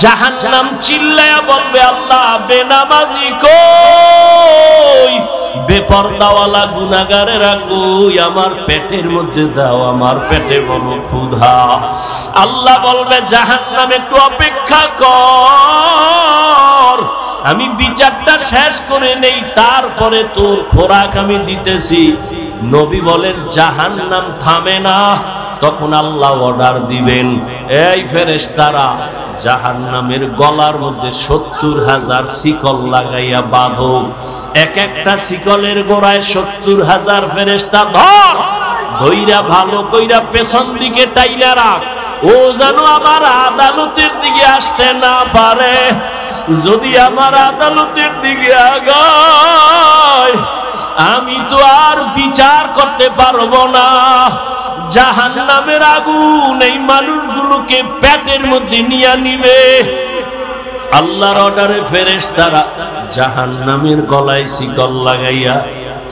জাহান্নাম চিল্লায়া বলবে আল্লাহ বেনামাজি কই, বেপরদাওয়ালা গুনাহগারেরা কই, আমার পেটের মধ্যে দাও, আমার পেটে বড় ক্ষুধা। আল্লাহ বলবে জাহান্নাম একটু অপেক্ষা কর, আমি বিচারটা শেষ করে নেই, তারপরে তোর খোরাক আমি দিতেছি। নবী বলেন জাহান্নাম থামে না, তখন আল্লাহ অর্ডার দিবেন, এই ফেরেশতারা জাহান্নামের গলার মধ্যে ৭০,০০০ শিকল লাগাইয়া বাঁধো, এক একটা শিকলের গোড়ায় ৭০,০০০ ফেরেশতা ধর, ধইরা ভালো কইরা পেছন দিকে টাইলা রাখ, ও যেন আমার আদালতের দিকে আসতে না পারে। যদি আমার আদালতের দিকে আগায় আমি তো আর বিচার করতে পারবো না। জাহান্নামের আগুন এই মানুষগুলোকে পেটের মধ্যে নিয়ে নিবে। আল্লাহর অর্ডারে ফেরেশতারা জাহান্নামের গলায় শিকল লাগাইয়া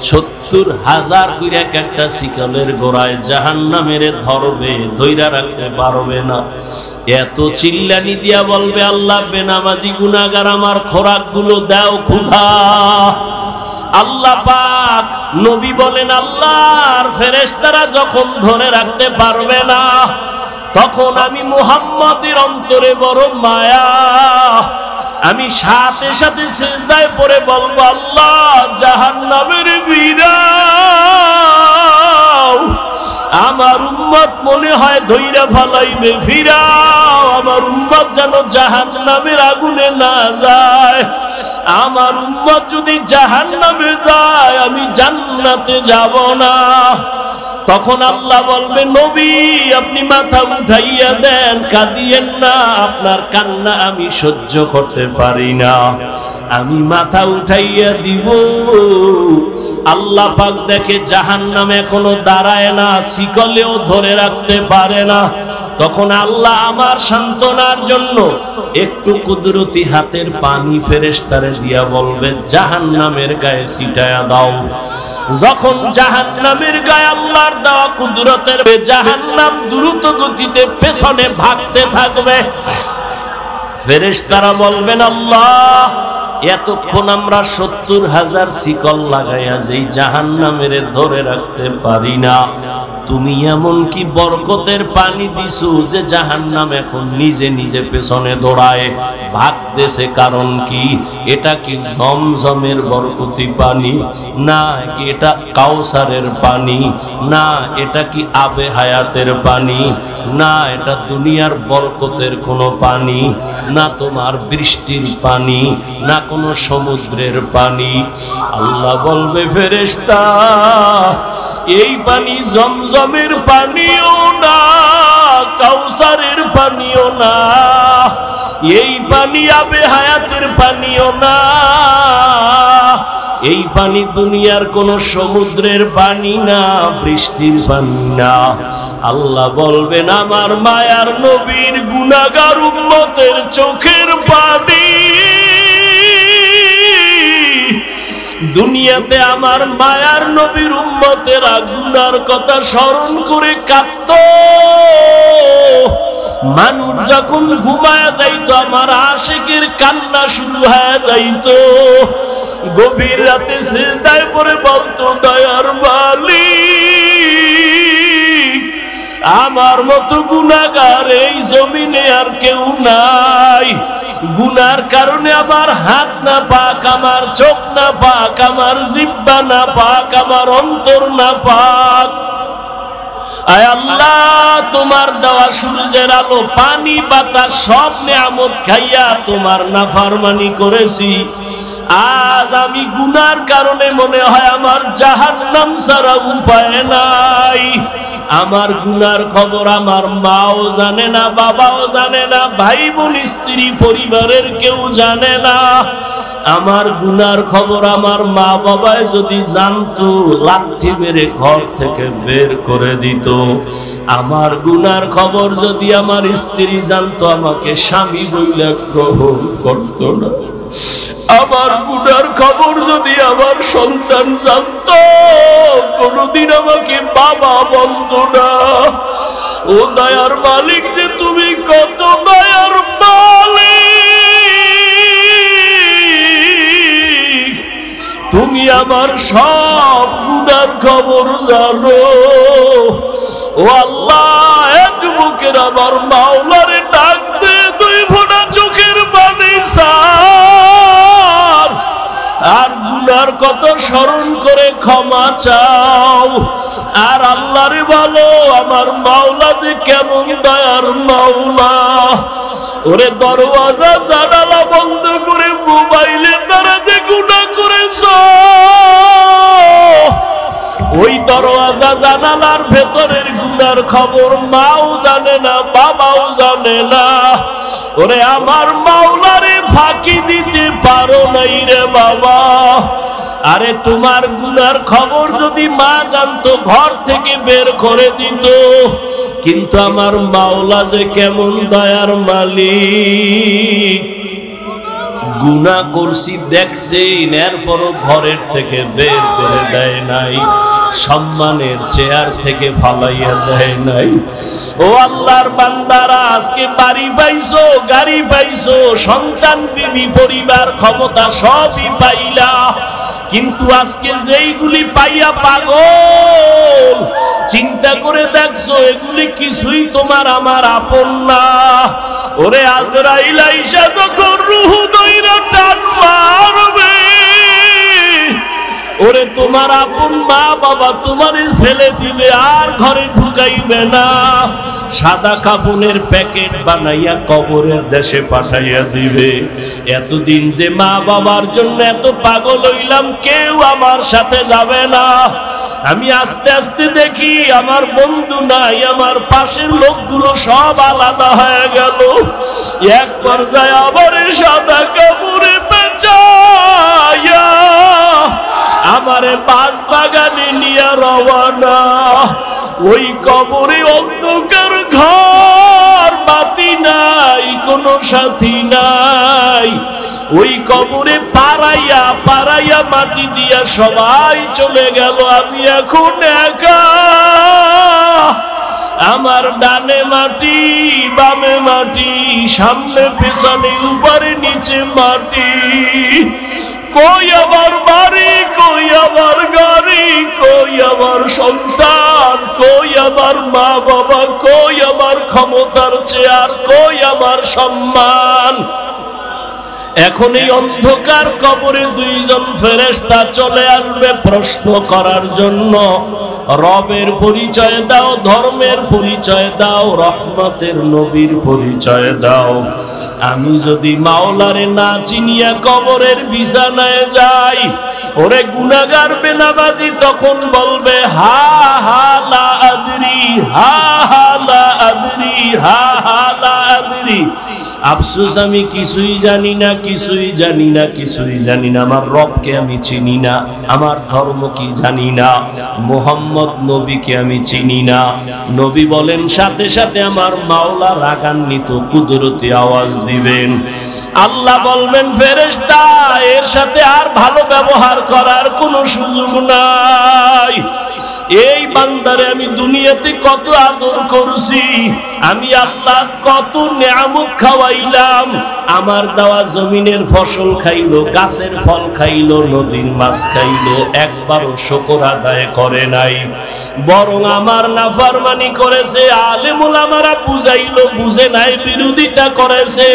৭০,০০০ করে এক একটা শিকলের গোড়ায় জাহান্নামের ধরবে, ধইরা রাখতে পারবে না। এত চিল্লানি দিয়া বলবে আল্লাহ বেনামাজি গুনাহগার আমার খোরাকগুলো দাও, ক্ষুধা। আল্লাহ পাক নবী বলেন আল্লাহর ফেরেশতারা যখন ধরে রাখতে পারবে না, তখন আমি মুহাম্মদের অন্তরে বড় মায়া, আমি সাথে সাথে সিজদায় পড়ে বলবো আল্লাহ জাহান্নামের ফিরাও, আমার উম্মত মনে হয় ধইরা ফালাইবে, ফিরাও, আমার উম্মত যেন জাহান্নামের আগুনে না যায়। আমার উম্মত যদি জাহান্নামে যায় আমি জান্নাতে যাব না। তখন আল্লাহ বলবে নবী আপনি মাথা উঠাইয়া দেন, কাঁদিয়েন না, আপনার কান্না আমি সহ্য করতে পারি না, আমি মাথা উঠাইয়া দিব। আল্লাহ পাক দেখে জাহান্নাম এখনো দাঁড়ায় না, শিকলেও ধরে রাখতে পারে না। তখন আল্লাহ আমার সান্ত্বনার জন্য একটু কুদরতি হাতের পানি ফেরেশতারে দিয়া বলবে জাহান্নামের গায়ে ছিটায়া দাও। যখন জাহান্নামের গায়ে আল্লাহর দেওয়া কুদরতের জাহান্নাম দ্রুত গতিতে পেছনে ভাগতে থাকবে, ফেরেশতারা বলবেন আল্লাহ এতক্ষণ আমরা ৭০,০০০ শিকল লাগাইয়া যেই জাহান্নামের ধরে রাখতে পারি না, তুমি এমন কি বরকতের পানি দিছো যে জাহান্নাম এখন নিজে নিজে পেছনে দৌড়ায় ভাগতেছে, কারণ কি? এটা কি জমজমের বরকতি পানি? না কি এটা কাউসারের পানি? না এটা কি আবে হায়াতের পানি? না এটা দুনিয়ার বরকতের কোনো পানি? না তোমার বৃষ্টির পানি? না কোনো সমুদ্রের পানি? আল্লাহ বলবে ফেরেশতা এই পানি জমজমের পানিও না, কাউসারের পানিও না, এই পানি আবে হায়াতের পানিও না, এই পানি দুনিয়ার কোন সমুদ্রের পানি না, বৃষ্টির পানি না। আল্লাহ বলবেন আমার মায়ার নবীর গুনাহগার উম্মতের চোখের পানি। দুনিয়াতে আমার মায়ার নবীর উম্মতেরা গুনার কথা স্মরণ করে কাঁদত, মানুষ যখন ঘুমায়া যাইতো আমার আশিকের কান্না শুরু হয়ে যাইতো। গভীর রাতে সিজদায় পড়ে বলতো দয়ার মালিক আমার মতো গুনাহগার এই জমিনে আর কেউ নাই, গুনার কারণে আমার হাত না পাক, আমার চোখ না পাক, আমার জিহ্বা না পাক, আমার অন্তর না পাক। আয় আল্লাহ তোমার দেওয়া সূর্যের আলো পানি বাতাস সব নিয়ামত খাইয়া তোমার নাফরমানি করেছি, আজ আমি গুনার কারণে মনে হয় আমার জাহান্নাম ছাড়া উপায় নাই। আমার গুনার খবর আমার মাও জানে না, বাবাও জানে না, ভাই বোন স্ত্রী পরিবারের কেউ জানে না। আমার গুনার খবর আমার মা বাবায় যদি জানতো লাথি মেরে ঘর থেকে বের করে দিত। আমার গুনার খবর যদি আমার স্ত্রী জানতো আমাকে স্বামী বইলে গ্রহণ করতো না। আমার গুনার খবর যদি আমার সন্তান জানতো কোনদিন আমাকে বাবা বলতো না। ও দয়ার মালিক যে তুমি কত দয়ার মালিক, তুমি আমার সব গুনার খবর জানো। ও আল্লাহ, এ যুবকের আমার মাওলারে ডাক দে, দুই ফোঁটা চোখের পানি ছাড়, আর গুনার কত স্মরণ করে ক্ষমা চাও। আর আল্লাহরে বলো, আমার মাওলা যে কেমন দয়ার মাওলা। ওরে দরওয়াজা জানালা বন্ধ করে মোবাইলের দ্বারা যে গুনাহ করেছ, ওই দরওয়াজা জানালার ভেতরের গুনার খবর মাও জানে না, বাবাও জানে না। ওরে আমার মাওলারে ফাঁকি দিতে পারো নাই রে বাবা। আরে তোমার গুনার খবর যদি মা জানতো, ঘর থেকে বের করে দিত। কিন্তু আমার মাওলা যে কেমন দয়ার মালিক, গুনাহ করছি দেখছে, এরপরও ঘরের থেকে বের করে দেয় নাই, সম্মানের চেয়ার থেকে ফালাইয়া দেয় নাই। ও আল্লাহর বান্দারা, আজকে বাড়ি পাইছো, গাড়ি পাইছো, সন্তান, বিবি, পরিবার, ক্ষমতা সবই পাইলা, কিন্তু আজকে যেইগুলি পাইয়া পাগল, চিন্তা করে দেখছো এগুলি কিছুই তোমার আমার আপন না। ওরে আজরাইল আইসা যখন রূহ দইরা টান মারবে, ওরে তোমার আপন মা বাবা তোমারে ফেলে দিবে, আর ঘরে ঢুকাইবে না। সাদা কাপড়ের প্যাকেট বানাইয়া কবরের দেশে পাঠাইয়া দিবে। এতদিন যে মা বাবার জন্য এত পাগল হইলাম, কেউ আমার সাথে যাবে না। আমি আস্তে আস্তে দেখি আমার বন্ধু নাই, আমার পাশের লোকগুলো সব আলাদা হয়ে গেল। এক পর্যায়ে আবার সাদা কাপড়ে পেঁচাইয়া আমারে বাগ বাগানে নিয়ে রওয়ানা। ওই কবরে অন্ধকার ঘর, বাতি নাই, কোনো সাথী নাই। ওই কবরে পাড়াইয়া পাড়াইয়া মাটি দিয়া সবাই চলে গেল, আমি এখন একা। আমার ডানে মাটি, বামে মাটি, সামনে পেছনে, উপরে নিচে মাটি। কই আমার বাড়ি, কই আমার গাড়ি, কই আমার সন্তান, কই আমার মা বাবা, কই আমার ক্ষমতার চেয়ার, কই আমার সম্মান। এখন এই অন্ধকার কবরে দুইজন ফেরেশতা চলে আসবে প্রশ্ন করার জন্য। রবের পরিচয় দাও, ধর্মের পরিচয় দাও, রহমতের নবীর পরিচয় দাও। আমি যদি মাওলারে না চিনিয়া কবরের বিছানায় যাই, ওরে গুনাহগার বেনামাজি তখন বলবে হা হা লা আদরি, হা হা লা আদরি, হা হা লা আদরি। আফসোস, আমি কিছুই জানি না, কিছুই জানি না, কিছুই জানি না। আমার রবকে আমি চিনি না, আমার ধর্ম কি জানি না, মুহাম্মদ নবীকে আমি চিনি না। নবী বলেন, সাথে সাথে আমার মাওলা রাগান্বিত কুদরতি আওয়াজ দিবেন। আল্লাহ বলবেন, ফেরেশতা, এর সাথে আর ভালো ব্যবহার করার কোনো সুযোগ নাই। এই বান্দারে আমি দুনিয়াতে কত আদর করছি, আমি আল্লাহ কত নিয়ামত খাওয়াইলাম। আমার দেওয়া জমিনের ফসল খাইলো, গাছের ফল খাইলো, নদীর মাছ খাইলো, একবারও শুকর আদায় করে নাই, বরং আমার নাফরমানি করেছে। আলেম ওলামারা বুঝাইলো, বুঝে নাই, বিরোধিতা করেছে।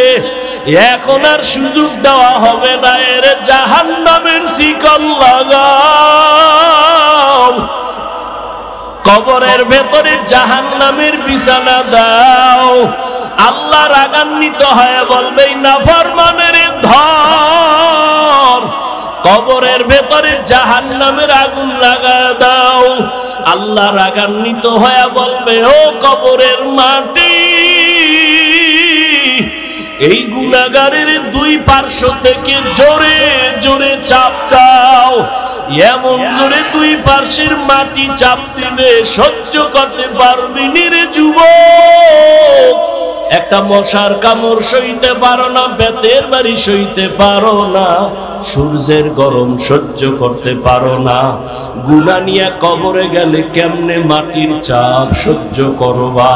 এখন আর সুযোগ দেওয়া হবে না, এর জাহান্নামের শিকল লাগাও, কবরের ভেতরে জাহান্নামের বিছানা দাও। আল্লাহ রাগান্বিত হয়ে বলবে, নাফরমানের ধর, কবরের ভেতরে জাহান্নামের আগুন লাগায় দাও। আল্লাহ রাগান্বিত হয়ে বলবে, ও কবরের মাটি, এই গুনাহগারের দুই পার্শ্ব থেকে জোরে জোরে চাপ দাও। এমন জোরে দুই পার্শ্বের মাটি চাপ দিবে, সহ্য করতে পারবি রে যুবক। একটা মশার কামড় সইতে পারো না, বেতের বাড়ি সইতে পারো না, সূর্যের গরম সহ্য করতে পারো না, গুনাহ নিয়ে কবরে গেলে কেমনে মাটির চাপ সহ্য করবা?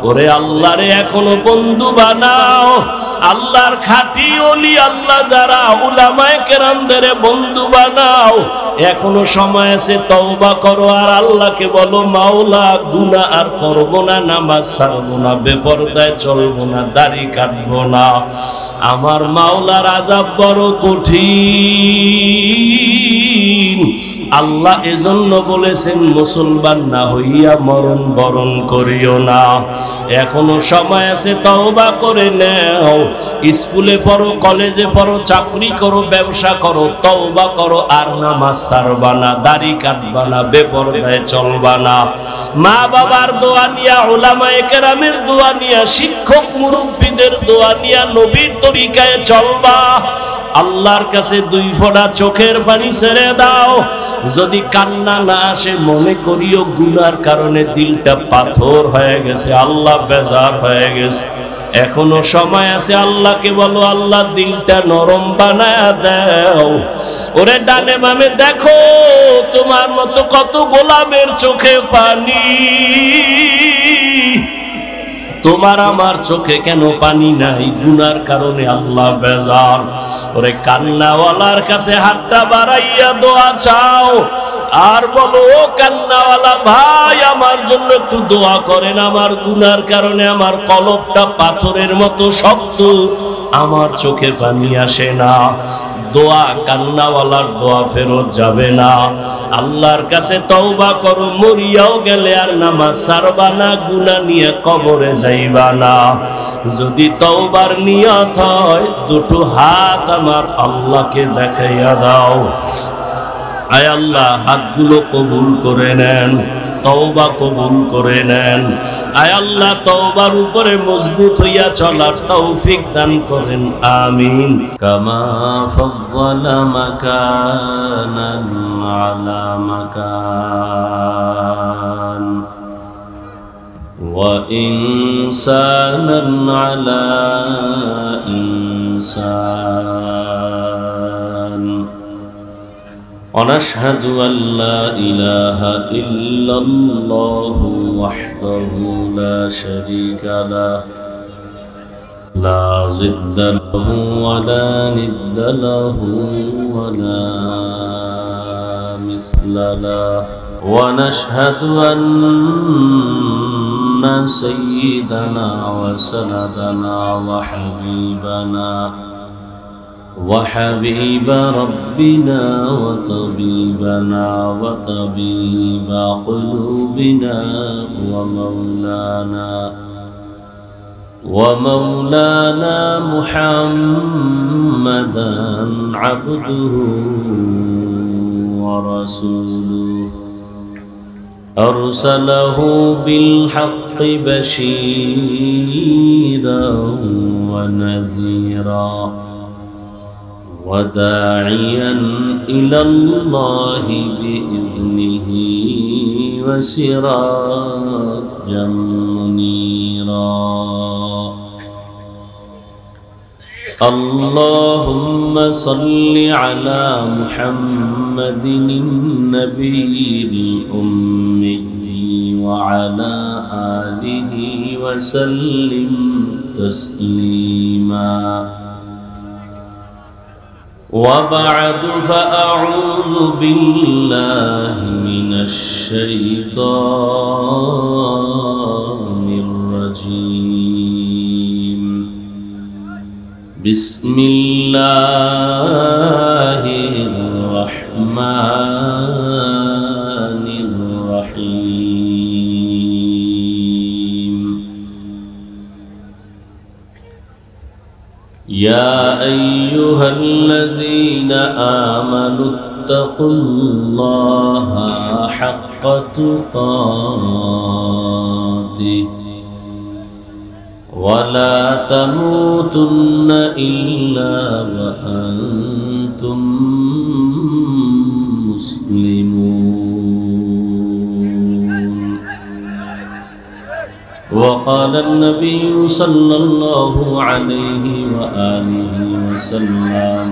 ওরে আল্লাহরে এখনো বন্ধু বানাও। আল্লাহর খাঁটি ওলি আল্লাহ যারা উলামায়ে কেরামদের বন্ধু বানাও। এখনো সময় আছে, তওবা করো আর আল্লাহকে বলো, মাওলা গুনাহ আর করবো না, নামাজ ছাড়বো না, বেপরদায় চলবো না, দাড়ি কাটবো না। আমার মাওলার আযাব বড় কঠিন। আল্লাহ এজন্য বলেছেন, মুসলমান না হইয়া মরণ বরণ করিও না। এখনো সময় আছে, তওবা করে নাও। স্কুলে পড়ো, কলেজে পড়ো, চাকরি করো, ব্যবসা করো, তওবা করো আর নামাজ ছাড়বা না, দাড়ি কাটবা না, বেপরদায় চলবা না। মা বাবার দোয়া নিয়া, উলামায়ে কেরামের দোয়া নিয়া, শিক্ষক মুরব্বীদের দোয়া নিয়া নবীর তরিকায় চলবা। আল্লাহর কাছে 2 ফোঁটা চোখের পানি ছেড়ে দাও। যদি কান্না না আসে, মনে করিও গুনার কারণে দিলটা পাথর হয়ে গেছে, আল্লাহ বেজার হয়ে গেছে। এখনো সময় আছে, আল্লাহকে বলো, আল্লাহ দিলটা নরম বানায়া দাও। ওরে ডানে বামে দেখো, তোমার মতো কত গোলামের চোখে পানি, তোমার আমার চোখে কেন পানি নাই? গুনার কারণে আল্লাহ বেজার। ওরে কান্নাওয়ালার কাছে হাতটা বাড়াইয়া দোয়া চাও আর বলো, ও কান্নাওয়ালা ভাই, আমার জন্য একটু দোয়া করেন। আমার গুনার কারণে আমার কলবটা পাথরের মতো শক্ত, আমার চোখে পানি আসে না। দোয়া, কান্নাওয়ালার দোয়া ফেরত যাবে না। আল্লাহর কাছে তওবা করো, মরিয়াও গেলে আর নামাজ ছাড়বা না, গুনাহ নিয়ে কবরে যাইবা না। যদি তওবার নিয়ত হয়, 2টো হাত আমার আল্লাহকে দেখাইয়া দাও। আয় আল্লাহ, হাতগুলো কবুল করে নেন, তওবা কবুল করে নেন। আয় আল্লাহ, তওবার উপরে মজবুত হইয়া চলার তৌফিক দান করেন, আমিন। কামা ফাদ্দালা মাকানান আলা মাকান ওয়া ইনসানান আলা ইনসান। ونشهد أن لا إله إلا الله وحده لا شريك له، لا ضد له ولا ند له ولا مثل له. ونشهد أن سيدنا وسندنا وحبيب ربنا وطبيبنا وطبيب قلوبنا ومولانا محمدا عبده ورسوله، أرسله بالحق بشيرا ونذيرا وداعيا إلى الله بإذنه وسراجا منيرا. اللهم صل على محمد النبي الأمي وعلى آله وسلم تسليما. وبعد، فأعوذ بالله من الشيطان الرجيم. بسم الله الرحمن الرحيم. يا أيها الذين آمنوا اتقوا الله حق تقاته ولا تموتن إلا وأنتم مسلمون. وقال النبي صلى الله عليه وآله وسلم: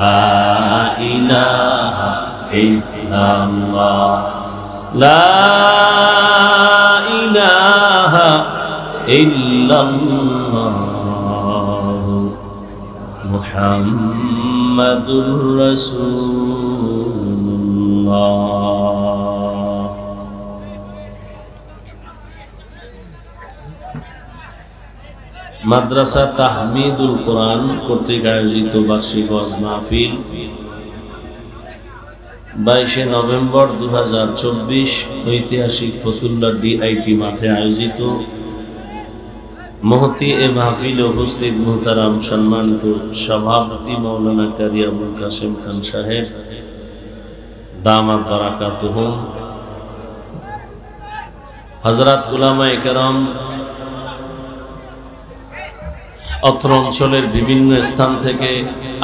লা ইলাহা ইল্লাল্লাহ লা ইলাহা ইল্লাল্লাহ মুহাম্মাদুর রাসূলুল্লাহ। মাদ্রাসা তাহমিদুল কোরআন কর্তৃক আয়োজিত বার্ষিক ওয়াজ মাহফিল 22 নভেম্বর 2024 ঐতিহাসিক ফতুল্লাহ ডিআইটি মাঠে আয়োজিত। মহতি এ মাহফিলে উপস্থিত মুহতারাম সম্মানিত সভাপতি মাওলানা কারি আবুল কাসেম খান সাহেব দামাত বারাকাতুহুম, হযরত উলামায়ে কেরাম, অত্র অঞ্চলের বিভিন্ন স্থান থেকে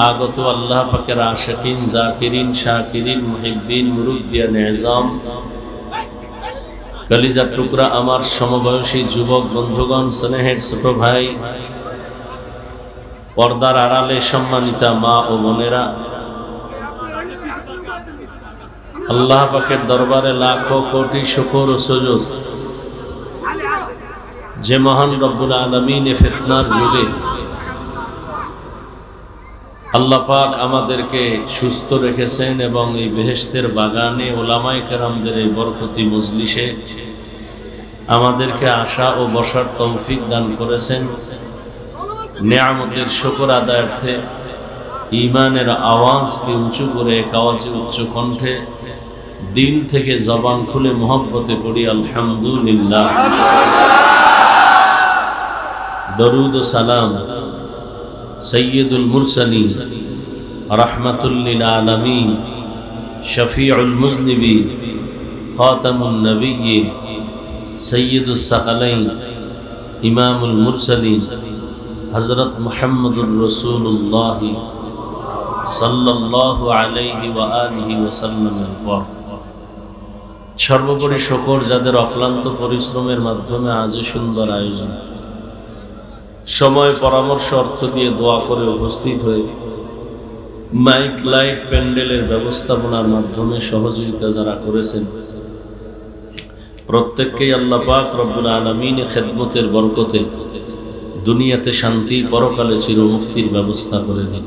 আগত আল্লাহ পাকের আশিকিন, জাকিরিন, শাকিরিন, মুহিব্বিন, মুরুব্বিয়ান এজাম, কলিজার টুকরা আমার সমবয়সী যুবক বন্ধুগণ, স্নেহের ছোট ভাই, পর্দার আড়ালে সম্মানিতা মা ও বোনেরা, আল্লাহ পাকের দরবারে লাখো কোটি শুকর ও সুজুদ যে মহান রব্বুল আলামিন ফিতনার যুগে আল্লাহ পাক আমাদেরকে সুস্থ রেখেছেন এবং এই বেহেশতের বাগানে ওলামায়ে কেরামদের এই বরকতি মজলিসে আমাদেরকে আসা ও বসার তৌফিক দান করেছেন। নেয়ামতের শুকর আদায়ার্থে ঈমানের আওয়াজকে উঁচু করে এক আওয়াজে উচ্চ কণ্ঠে দিল থেকে জবান খুলে মহব্বতে পড়ি আলহামদুলিল্লাহ। দরুদ ও সালাম সৈয়দুল মুরসালিন রাহমাতুল লিল আলামিন শফিউল মুজনিবিন খাতামুন নবিয়্যিন সৈয়দুস সাকালাইন ইমামুল মুরসালিন হযরত মুহাম্মদুর রাসূলুল্লাহ সাল্লাল্লাহু আলাইহি ওয়া আলিহি ওয়াসাল্লামের পর সর্বোপরি শুকর যাদের অক্লান্ত পরিশ্রমের মাধ্যমে আজ সুন্দর আয়োজন, সময় পরামর্শ অর্থ দিয়ে দোয়া করে উপস্থিত হয়ে মাইক লাইট প্যান্ডেলের ব্যবস্থাপনার মাধ্যমে সহযোগিতা যারা করেছেন প্রত্যেককেই আল্লাহ পাক রব্বুল আলামিন খেদমতের বরকতে দুনিয়াতে শান্তি, পরকালে চিরমুক্তির ব্যবস্থা করে দিন।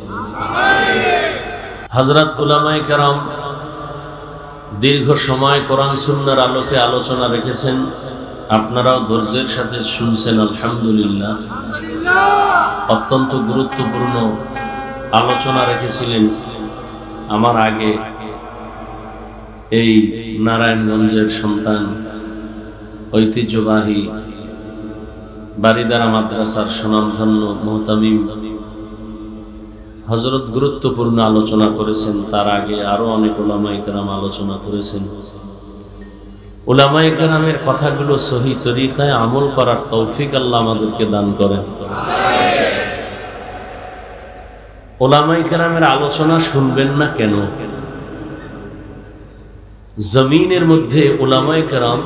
হযরত উলামায়ে কেরাম দীর্ঘ সময় কোরআন সুন্নাহর আলোকে আলোচনা রেখেছেন, আপনারাও ধৈর্যের সাথে শুনছেন আলহামদুলিল্লাহ। অত্যন্ত গুরুত্বপূর্ণ আলোচনা রেখেছিলেন আমার আগে এই নারায়ণগঞ্জের সন্তান, ঐতিহ্যবাহী বারিদারা মাদ্রাসার সুনামধন্য মুহতামিম হযরত গুরুত্বপূর্ণ আলোচনা করেছেন। তার আগে আরো অনেক উলামায়ে কেরাম আলোচনা করেছেন। উলামায়ে কেরামের কথাগুলো সহি তরিকায় আমল করার তৌফিক আল্লাহ আমাদেরকে দান করেন। উলামায়ে কেরামের আলোচনা শুনবেন না কেন? জমিনের মধ্যে উলামায়ে কেরাম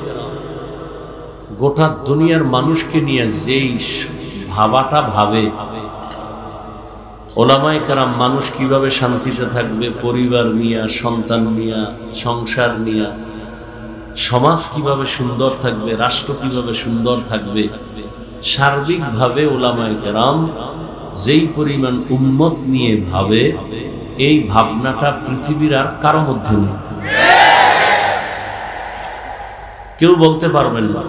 গোটা দুনিয়ার মানুষকে নিয়ে যেই ভাবাটা ভাবে, উলামায়ে কেরাম মানুষ কিভাবে শান্তিতে থাকবে, পরিবার নিয়ে, সন্তান নিয়ে, সংসার নিয়ে, সমাজ কিভাবে সুন্দর থাকবে, রাষ্ট্র কিভাবে সুন্দর থাকবে, সার্বিকভাবে উলামায়ে কেরাম যেই পরিমাণ উম্মত নিয়ে ভাবে, এই ভাবনাটা পৃথিবীর আর কারো মধ্যে নেই। কেউ বলতে পারবেন না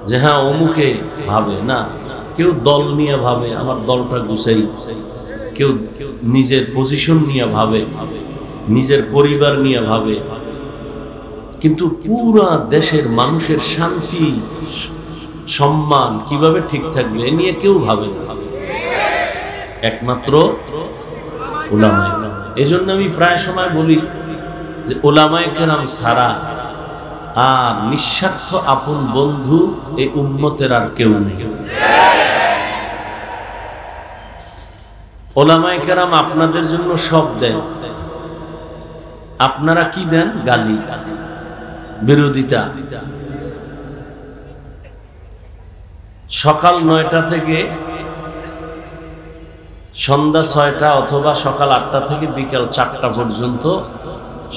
যে হ্যাঁ অমুকে ভাবে, না। কেউ দল নিয়ে ভাবে, আমার দলটা গুছাই, কেউ নিজের পজিশন নিয়ে ভাবে, নিজের পরিবার নিয়ে ভাবে, কিন্তু পুরা দেশের মানুষের শান্তি সম্মান কিভাবে ঠিক থাকবে এ নিয়ে কেউ ভাবে না, একমাত্র উলামায়ে কেরাম। এজন্য আমি প্রায় সময় বলি যে উলামায়ে কেরাম ছাড়া আর নিঃস্বার্থ আপন বন্ধু এই উম্মতের আর কেউ নেই। উলামায়ে কেরাম আপনাদের জন্য সব দেন, আপনারা কি দেন? গালি, বিরোধিতা। সকাল 9টা থেকে সন্ধ্যা 6টা অথবা সকাল 8টা থেকে বিকাল 4টা পর্যন্ত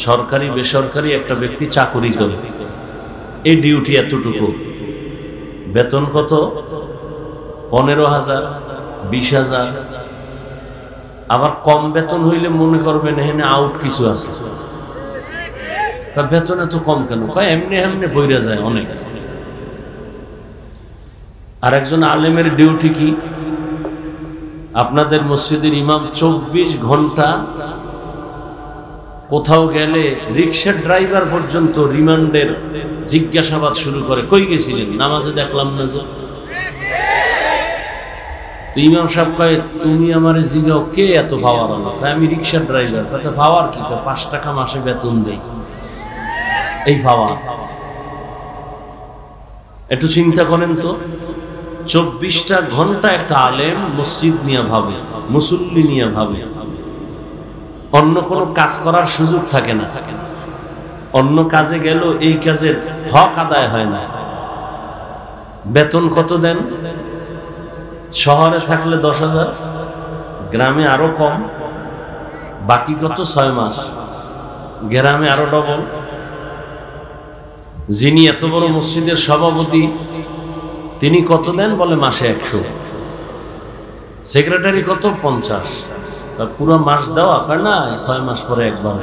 সরকারি বেসরকারি একটা ব্যক্তি চাকুরি করে, এই ডিউটি এতটুকু, বেতন কত? 15,000, 20,000। আবার কম বেতন হইলে মনে করবেন এখানে আউট কিছু আছে, বেতন এত কম কেন? কয় এমনি এমনি বইরা যায় অনেক। আর একজন আলেমের ডিউটি কি? আপনাদের মসজিদের ইমাম 24 ঘন্টা কোথাও গেলে রিক্সার ড্রাইভার পর্যন্ত রিমান্ডের জিজ্ঞাসাবাদ শুরু করে, কই গেছিলেন? নামাজে দেখলাম না যে। তো ইমাম সাহেব কয় তুমি আমার জিগাও কে এত পাওয়ার হলো? আমি রিক্সার ড্রাইভার। কত পাওয়ার কি? 5 টাকা মাসে বেতন দেই, এই পাওয়ার। একটু চিন্তা করেন তো, 24টা ঘন্টা একটা আলেম মসজিদ নিয়ে ভাবে, মুসল্লি নিয়ে ভাবে, অন্য কোনো কাজ করার সুযোগ থাকে না। অন্য কাজে গেল এই কাজের হক আদায় হয় না। বেতন কত দেন? শহরে থাকলে 10,000, গ্রামে আরো কম। বাকি কত? 6 মাস। গ্রামে আরো ডবল। যিনি এত বড় মসজিদের সভাপতি তিনি কত দেন? বলে মাসে 100। সেক্রেটারি কত? 50। পুরো মাস দেওয়া হয় না, 6 মাস পরে একবার।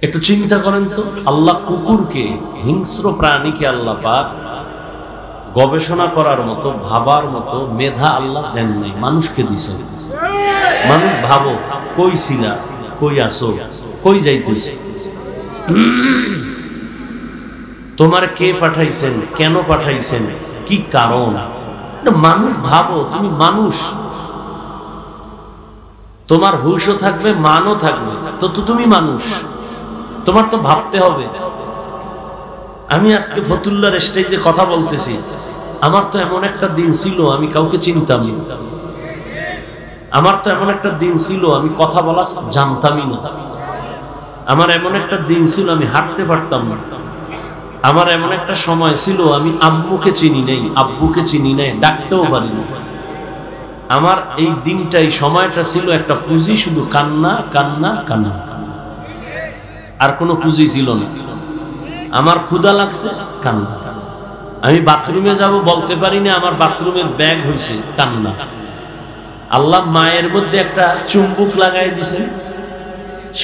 একটু চিন্তা করেন তো, আল্লাহ কুকুরকে, হিংস্র প্রাণীকে আল্লাহ পাক গবেষণা করার মতো, ভাবার মতো মেধা আল্লাহ দেন নাই, মানুষকে দিছে। মানুষ ভাবো, কই ছিলা, কই আসো, কই যাইতেছে, তোমার কে পাঠাইছেন, কেন পাঠাইছেন, কি কারণ? মানুষ ভাবো, তুমি মানুষ, তোমার হুশও থাকবে, মানও থাকবে, তো তুমি মানুষ, তোমার তো ভাবতে হবে। আমি আজকে ফতুল্লার স্টেজে কথা বলতেছি, আমার তো এমন একটা দিন ছিল আমি কাউকে চিনতাম না। আমার তো এমন একটা দিন ছিল আমি কথা বলা জানতামই না। আমার এমন একটা দিন ছিল আমি হাঁটতে পারতাম না। আমার এমন একটা সময় ছিল আমি আম্মুকে চিনি নাই, আব্বুকে চিনি নাই, ডাকতেও পারি না। আমার এই দিনটা, এই সময়টা ছিল একটা পুঁজি, শুধু কান্না কান্না কান্না, আর কোনো পুঁজি ছিল না। আমার ক্ষুধা লাগছে, কান্না। আমি বাথরুমে যাব বলতে পারি না, আমার বাথরুমের ব্যাগ হয়েছে, কান্না। আল্লাহ মায়ের মধ্যে একটা চুম্বক লাগাই দিছেন,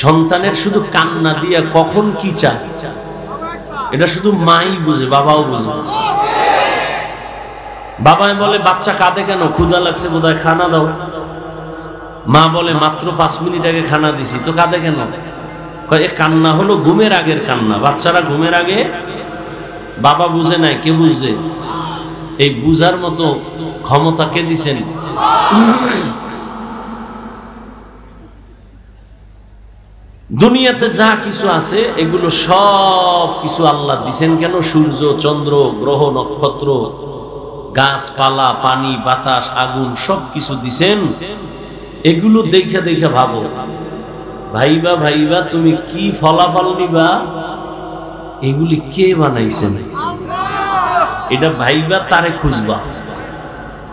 সন্তানের শুধু কান্না দিয়া কখন কি চায় এটা শুধু মাই বুঝে, বাবাও বুঝে। বাবাই বলে বাচ্চা কাঁদে কেন? ক্ষুধা লাগছে বোধহয়, খানা দাও। মা বলে মাত্র 5 মিনিট আগে খানা দিছি, তো কাঁদে কেন? এ কান্না হলো ঘুমের আগের কান্না। বাচ্চারা ঘুমের আগে, বাবা বুঝে নাই, কে বুঝছে? এই বুঝার মতো ক্ষমতা কে দিছেন? দুনিয়াতে যা কিছু আছে এগুলো সব কিছু আল্লাহ দিছেন কেন? সূর্য, চন্দ্র, গ্রহ, নক্ষত্র, গাছপালা, পানি, বাতাস, আগুন, সব কিছু দিছেন। এগুলো দেখে দেখে ভাবো, ভাইবা ভাইবা তুমি কি ফলাফল নিবা, এগুলি কে বানাইছেন? এটা ভাইবা, তারে খুঁজবা,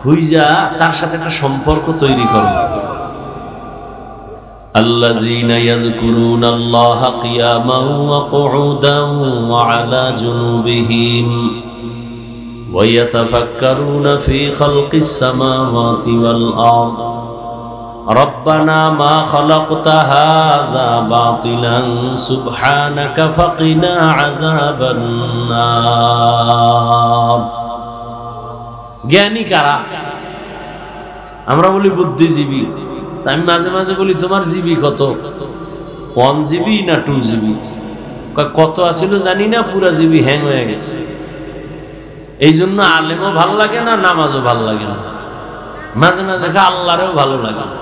খুঁজা তার সাথে একটা সম্পর্ক তৈরি করবা। আল্লাযীনা ইয়াযকুরুনাল্লাহা কিয়ামান ওয়া কুউদান ওয়া আলা জুনুবিহিম ওয়া ইয়াতাফাক্কারুনা ফী খালকিস সামাওয়াতি ওয়াল আরদ রব্বানা মা খালাকতা হাযা বাতিলান সুবহানাকা ফাকিনা আযাবান নার। জ্ঞানী কারা? আমরা বলি বুদ্ধিজীবী। আমি মাঝে মাঝে বলি তোমার জিবি কত? 1 জিবি না 2 জিবি? কত আছিল জানি না, পুরা জিবি হ্যাং হয়ে গেছে। এই জন্য আলেমও ভাল লাগে না, নামাজও ভাল লাগে না। মাঝে মাঝে আল্লাহরেও ভালো লাগে না।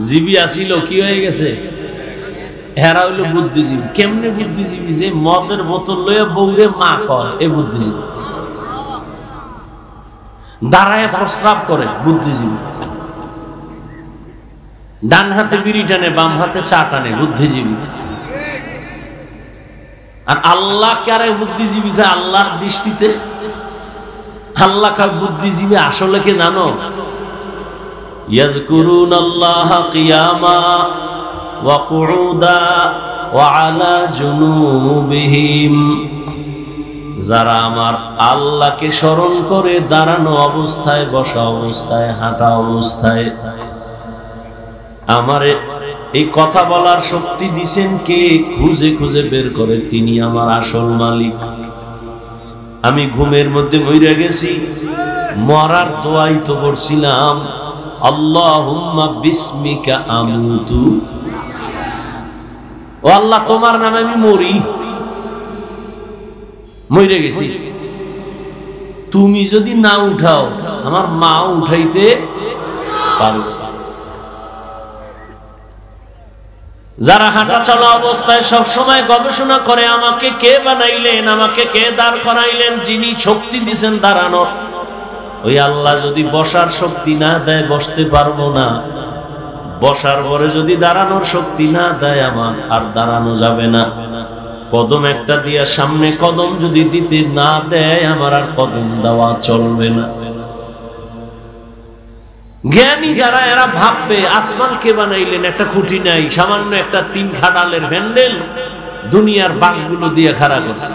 জিবি আসিল, কি হয়ে গেছে? এরা হইল বুদ্ধিজীবী। কেমনে বুদ্ধিজীবী? যে মদের বোতল লইয়া বউরে মা কয়, এ বুদ্ধিজীবী। দাঁড়ায় প্রস্রাব করে, বুদ্ধিজীবী। ডান হাতে বিড়ি টানে, বাম হাতে চা টানে, বুদ্ধিজীবী। আর আল্লাহ কারে বুদ্ধিজীবী? আল্লাহর দৃষ্টিতে আল্লাহ কা বুদ্ধিজীবী আসলে কে জানো? ইয়াযকুরুনাল্লাহা কিয়ামা ওয়া কুউদা ওয়া আলা জুনুবিহিম, যারা আমার আল্লাহকে স্মরণ করে দাঁড়ানো অবস্থায়, বসা অবস্থায়, হাঁটা অবস্থায়। আমারে এই কথা বলার শক্তি দিছেন কে? খুঁজে খুঁজে বের করে তিনি আমার আসল মালিক। আমি ঘুমের মধ্যে মইরা গেছি, মরার দোয়াই তো করছিলাম, আল্লাহুম্মা বিসমিকা আমুতু, ও আল্লাহ তোমার নামে আমি মরি, মরে গেছি। তুমি যদি না উঠাও আমার মা উঠাইতে পারবে। যারা হাঁটা চলা অবস্থায় সব সময় গবেষণা করে আমাকে কে বানাইলেন, আমাকে কে দাঁড় করাইলেন, যিনি শক্তি দিছেন দাঁড়ানোর, ওই আল্লাহ যদি বসার শক্তি না দেয় বসতে পারবো না, বসার পরে যদি দাঁড়ানোর শক্তি না দেয় আমার আর দাঁড়ানো যাবে না। কদম একটা দিয়া সামনে কদম যদি দিতে না দেয় আমার আর কদম দেওয়া চলবে না। জ্ঞানী যারা এরা ভাববে আসমান কে বানাইলেন, একটা খুঁটি নাই, সামান্য একটা 3 খাটালের হ্যান্ডেল দুনিয়ার বাঁশগুলো দিয়ে খাড়া করছে।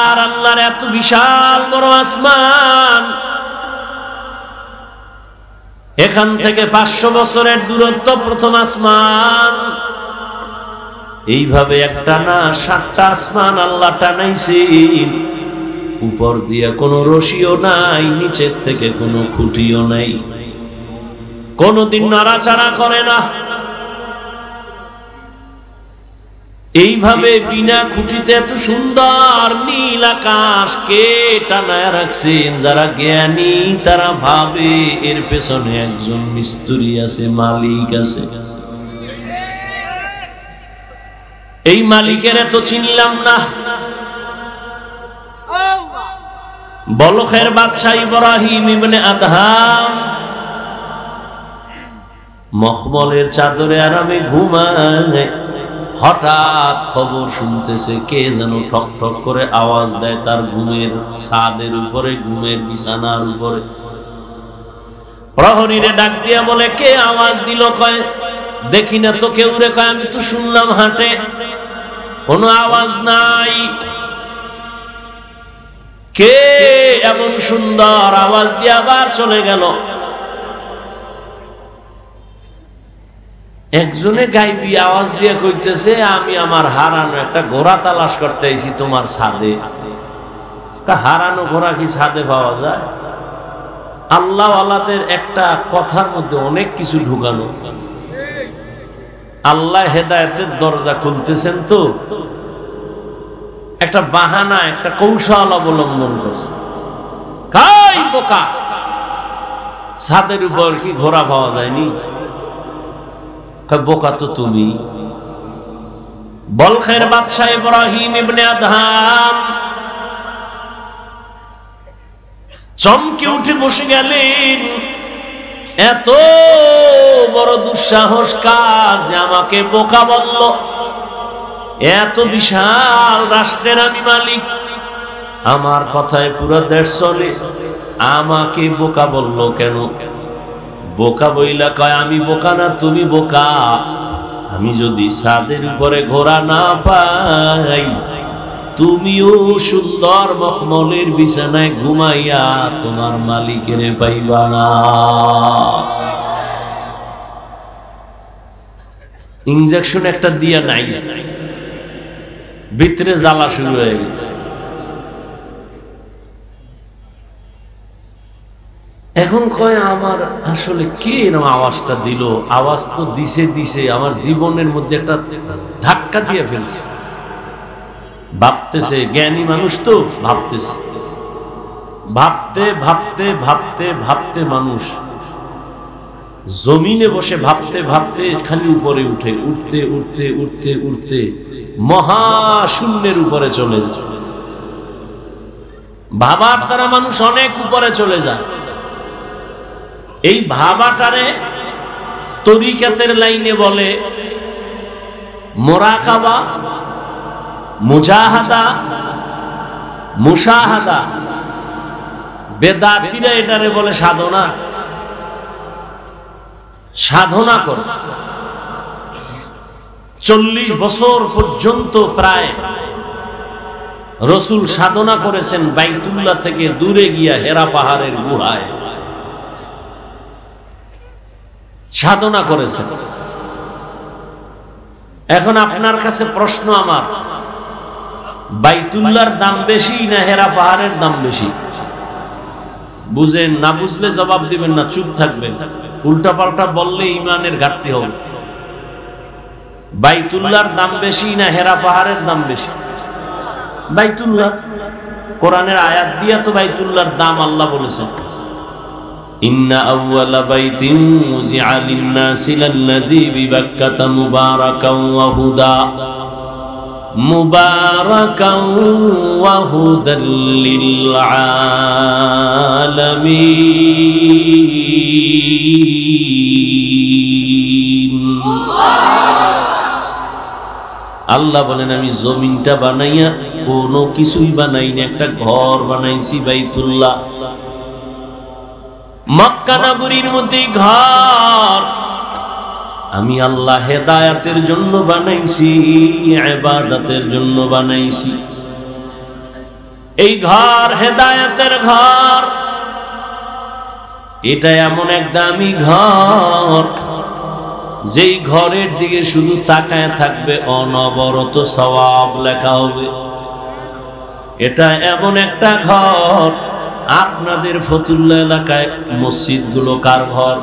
আর আল্লাহর এত বিশাল বড় আসমান, এখান থেকে 500 বছরের দূরত্ব প্রথম আসমান। এইভাবে একটা না 7টা আসমান আল্লাহ টানাইছেন, উপর দিয়ে কোনো রশিও নাই, নিচের থেকে কোনো খুঁটিও নাই, কোনোদিন নাড়াচাড়া করে না। এইভাবে বিনা খুঁটিতে এত সুন্দর নীল আকাশ কে টানায় রাখছেন? যারা জ্ঞানী তারা ভাবে এর পেছনে একজন মিস্ত্রি আছে, মালিক আছে। এই মালিকের এত চিনলাম না। বলখের বাদশাহ ইব্রাহিম ইবনে আদহাম মখমলের চাদরে আরামে ঘুমায়, হঠাৎ খবর শুনতেছে কে যেন ঠক ঠক করে আওয়াজ দেয় তার ঘুমের ছাদের উপরে, ঘুমের বিছানার উপরে। প্রহরীরে ডাক দিয়া বলে কে আওয়াজ দিল? কয় দেখি না তো কেউ রে। কয় আমি তো শুনলাম হাটে, কোনো আওয়াজ নাই। কে এমন সুন্দর আওয়াজ দিয়ে আবার চলে গেল? একজনে গাইবি আওয়াজ দিয়ে কইতেছে আমি আমার হারানো একটা ঘোড়া তালাশ করতে আইছি তোমার ছাদে। হারানো ঘোড়া কি ছাদে পাওয়া যায়? আল্লাহ আল্লাহদের একটা কথার মধ্যে অনেক কিছু ঢুকানো। আল্লাহ হেদায়েতের দরজা খুলতেছেন তো একটা বাহানা, একটা কৌশল অবলম্বন করছে। কাই বোকা, ছাদের উপর কি ঘোড়া পাওয়া যায়নি? বোকা তো তুমি। বলখের বাদশাহ ইব্রাহিম ইবনে আদহাম চমকে উঠে বসে গেলেন। এত বড় দুঃসাহস কার যে আমাকে বোকা বলল? এত বিশাল রাষ্ট্রের আমি মালিক, আমার কথায় পুরো দেশ চলে, আমাকে বোকা বলল কেন? বোকা বইলা কয় আমি বোকা না, তুমি বোকা। আমি যদি ছাদের উপরে ঘোড়া না পাই, তুমিও সুন্দর মখমলের বিছানায় ঘুমাইয়া তোমার মালিকের পাইবা না। ইনজেকশন একটা দিয়া নাই, ভিতরে জ্বালা শুরু হয়ে গেছে। এখন কয় আমার আসলে কে এরকম আওয়াজটা দিল? আওয়াজ তো দিছে আমার জীবনের মধ্যে একটা ধাক্কা দিয়ে ফেলছে। ভাবতেছে, জ্ঞানী মানুষ তো ভাবতেছে, ভাবতে ভাবতে ভাবতে ভাবতে মানুষ জমিনে বসে ভাবতে ভাবতে খালি উপরে উঠে, উঠতে উঠতে উঠতে উঠতে মহাশূন্যের উপরে চলে যায়। ভাবার দ্বারা মানুষ অনেক উপরে চলে যায়। এই ভাবাটারে তরিকাতের লাইনে বলে মুরাকাবা, মুজাহাদা, মুশাহাদা। বেদাতিরা এটারে বলে সাধনা। সাধনা কর 40 বছর পর্যন্ত প্রায় রাসূল সাধনা করেছেন বাইতুল্লাহ থেকে দূরে গিয়া হেরা পাহাড়ের গুহায় সাধনা করেছেন। এখন আপনার কাছে প্রশ্ন আমার, বাইতুল্লাহর দাম বেশি না হেরা পাহাড়ের দাম বেশি? বুঝেন না, বুঝলে জবাব দিবেন না, চুপ থাকবেন। উল্টা পাল্টা বললে ইমানের ঘাটতি হবে। বাইতুল্লাহর দাম বেশি না হেরা পাহাড়ের দাম বেশি? বাইতুল্লাহ। কোরআনের আয়াত দিয়া তো বাইতুল্লাহর দাম আল্লাহ বলেছেন, ইন্না আউওয়ালা বাইতিন উযিআ লিন-নাসি লাল্লাযী বিবাক্কাতা মুবারাকান ওয়া হুদা মুবারাকান ওয়া হুদাল লিল আলামিন। আল্লাহ বলেন আমি জমিনটা বানাইয়া কোনো কিছুই বানাই না, একটা ঘর বানাইছি বাইতুল্লাহ। মক্কা নগরীর মধ্যে ঘর আমি আল্লাহ হেদায়েতের জন্য বানাইছি, ইবাদতের জন্য বানাইছি। এই ঘর হেদায়েতের ঘর, এটা এমন এক দামি ঘর যেই ঘরের দিকে শুধু তাকায় থাকবে অনবরত সওয়াব লেখা হবে। এটা এমন একটা ঘর, আপনাদের ফতুল্লাহ এলাকায় মসজিদগুলো কার ঘর?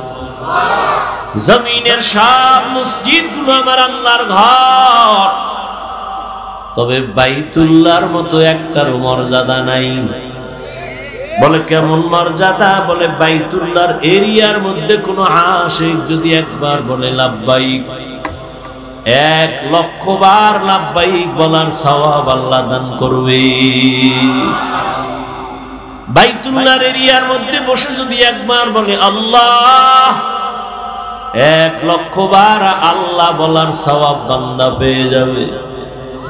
জমিনের সব মসজিদগুলো আমার আল্লাহর ঘর, তবে বাইতুল্লাহর মতো একটারও মর্যাদা নাই। বলে কেমন মর্যাদা? বলে বাইতুল্লাহর এরিয়ার মধ্যে কোনো আশিক যদি একবার বলে লাব্বাইক, 1,00,000 বার লাব্বাইক বলার সওয়াব আল্লাহ দান করবে। বাইতুল্লাহর এরিয়ার মধ্যে বসে যদি একবার বলে আল্লাহ, 1,00,000 বার আল্লাহ বলার সওয়াব বান্দা পেয়ে যাবে।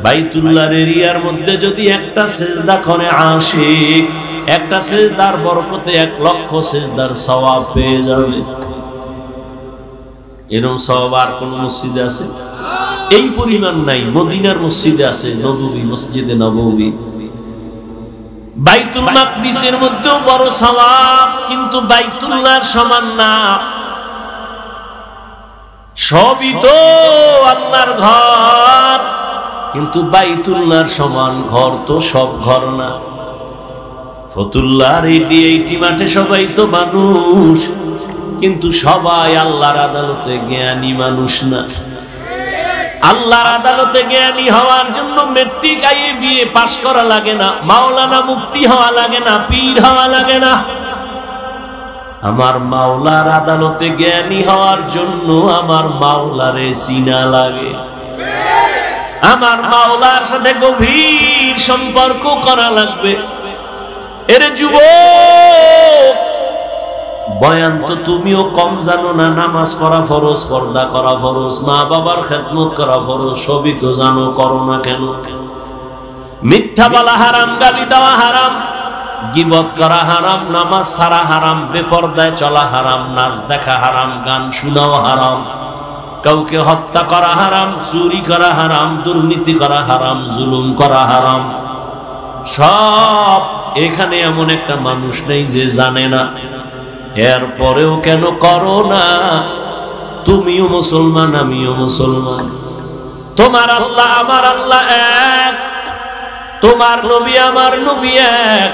বাইতুল্লাহর এরিয়ার মধ্যে যদি একটা সিজদা করে আশিক, একটা সিজদার বরকতে 1,00,000 সিজদার সওয়াব পেয়ে যাবে। এরকম সওয়াব আর কোন মসজিদে আছে? এই পরিমাণ নাই। মদিনার মসজিদে আছে, নববী মসজিদে নববী। বাইতুল মাকদিসের মধ্যেও বড় সওয়াব, কিন্তু বাইতুল্লাহর সমান না। সবই তো আল্লাহর ঘর, কিন্তু বাইতুল্লাহর সমান ঘর তো সব ঘর না। ফতুল্লাহর এই মাঠে সবাই তো মানুষ, কিন্তু সবাই আল্লাহর আদালতে জ্ঞানী মানুষ না। আল্লাহর আদালতে জ্ঞানী হওয়ার জন্য মেট্রিক বিএ পাশ করা লাগে না, মাওলানা মুফতি হওয়া লাগে না, পীর হওয়া লাগে না। আমার মাওলার আদালতে জ্ঞানী হওয়ার জন্য আমার মাওলারে চিনা লাগে, আমার মাওলার সাথে গভীর সম্পর্ক করা লাগবে। এর যুবক, বয়ান তো তুমিও কম জানো না। নামাজ পড়া ফরজ, পর্দা করা ফরজ, মা বাবার খেদমত করা ফরজ, সবই তো জানো, করো না কেন? মিথ্যা বলা হারাম, গালি দেওয়া হারাম, গীবত করা হারাম, নামাজ ছাড়া হারাম, বেপরদায় চলা হারাম, নাচ দেখা হারাম, গান শোনাও হারাম, কাউকে হত্যা করা হারাম, চুরি করা হারাম, দুর্নীতি করা হারাম, জুলুম করা হারাম। সব এখানে এমন একটা মানুষ নেই যে জানে না। এরপরেও কেন করো না? তুমিও মুসলমান, আমিও মুসলমান। তোমার আল্লাহ আমার আল্লাহ এক, তোমার নবী আমার নবী এক,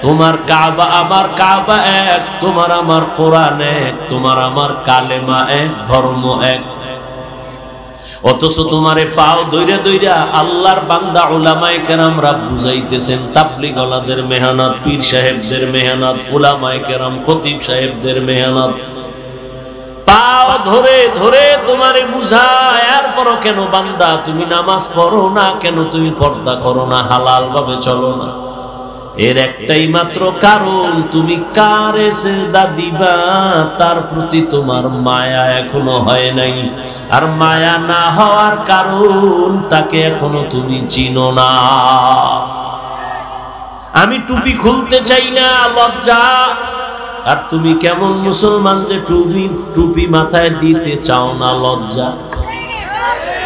তোমার কাবা আমার কাবা এক, তোমার আমার কোরআন এক, তোমার আমার কালেমা এক, ধর্ম এক। অথচ তোমারে পাও দইরা দইরা আল্লাহর বান্দা উলামায়ে কেরামরা বুঝাইতেছেন। তাবলীগ ওয়ালাদের মেহনত, পীর সাহেবদের মেহনত, উলামায়ে কেরাম খতিব সাহেবদের মেহনত, পাও ধরে ধরে তোমারে বুঝায়। এরপরও কেন বান্দা তুমি নামাজ পড়ো না? কেন তুমি পর্দা করো না? হালাল ভাবে চলো না? এর একটাই মাত্র কারণ, তুমি কারে সিজদা দিবা তার প্রতি তোমার মায়া এখনো হয় নাই। আর মায়া না হওয়ার কারণ, তাকে এখনো তুমি চিনো না। আমি টুপি খুলতে চাই না, লজ্জা। আর তুমি কেমন মুসলমান যে টুপি মাথায় দিতে চাও না, লজ্জা।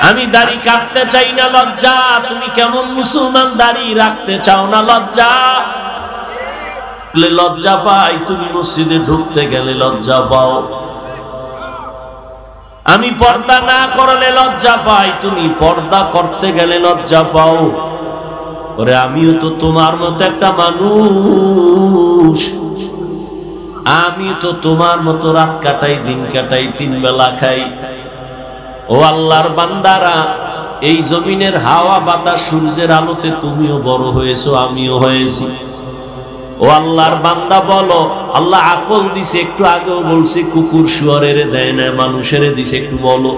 আমি দাড়ি কাটতে চাই না, লজ্জা। তুমি কেমন মুসলমান দাড়ি রাখতে চাও না, লজ্জা। লজ্জা পাই, তুমি মসজিদে ঢুকতে গেলে লজ্জা পাও। আমি পর্দা না করলে লজ্জা পাই, তুমি পর্দা করতে গেলে লজ্জা পাও। ওরে আমিও তো তোমার মতো একটা মানুষ, আমি তো তোমার মতো রাত কাটাই, দিন কাটাই, 3 বেলা খাই। ও আল্লাহর বান্দারা, এই জমিনের হাওয়া বাতাস সূর্যের আলোতে তুমিও বড় হয়েছো, আমিও হয়েছি। ও আল্লাহর বান্দা বলো, আল্লাহ আকল দিছে, একটু আগেও বলছি কুকুর শুয়ারের দেয় না, মানুষের দিছে, একটু বলো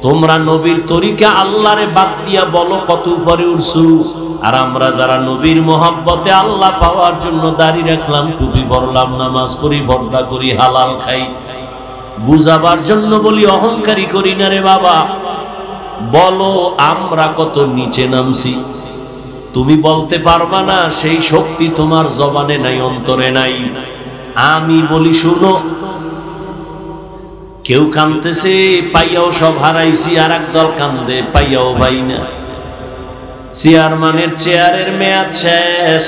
তোমরা নবীর তরিকা আল্লাহরে বাদ দিয়া বলো কত উপরে উঠছো। আর আমরা যারা নবীর মোহাব্বতে আল্লাহ পাওয়ার জন্য দাড়ি রাখলাম, টুপি পরলাম, নামাজ পড়ি, পর্দা করি, হালাল খাই, বুঝাবার জন্য বলি, অহংকারী করি না রে বাবা। বলো আমরা কত নিচে নামছি। তুমি বলতে পারবা না, সেই শক্তি তোমার জবানে নাই, অন্তরে নাই। আমি বলি শুনো, কেউ কাঁদতেছে পাইয়াও সব হারাইছি, আর একদল কান্দে পাইয়াও পাই না। চেয়ারম্যানের চেয়ারের মেয়াদ শেষ।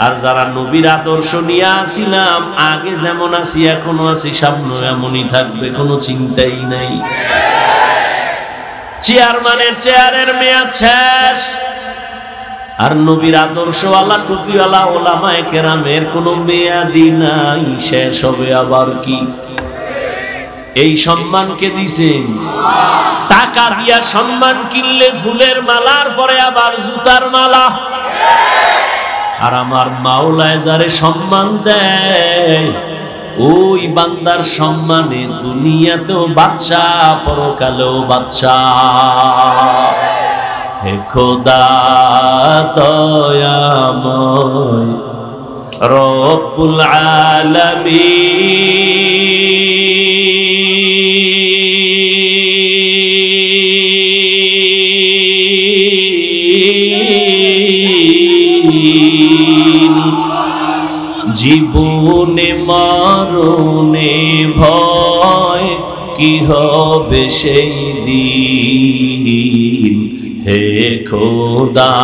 আর যারা নবীর আদর্শ নিয়ে আসিলাম, আগে যেমন আছি এখনো আছি, সামনে এমনই থাকবে, কোনো চিন্তাই নাই। চেয়ারম্যানের চেয়ারের মেয়াদ শেষ, আর নবীর আদর্শওয়ালা টুপিওয়ালা ওলামায়ে কেরামের কোনো মেয়াদি নাই, শেষ হবে আবার কি। এই সম্মানকে দিছেন, টাকা দিয়া সম্মান কিনলে ফুলের মালার পরে আবার জুতার মালা। আর আমার মাওলায় যারে সম্মান দেয়, ওই বান্দার সম্মানে দুনিয়াতেও বাদশাহ, পরকালেও বাদশাহ। হে খোদা দয়াময় রব্বুল আলামিন, জীবনে মরণে ভয় কি হবে সেই দিন। হে খোদা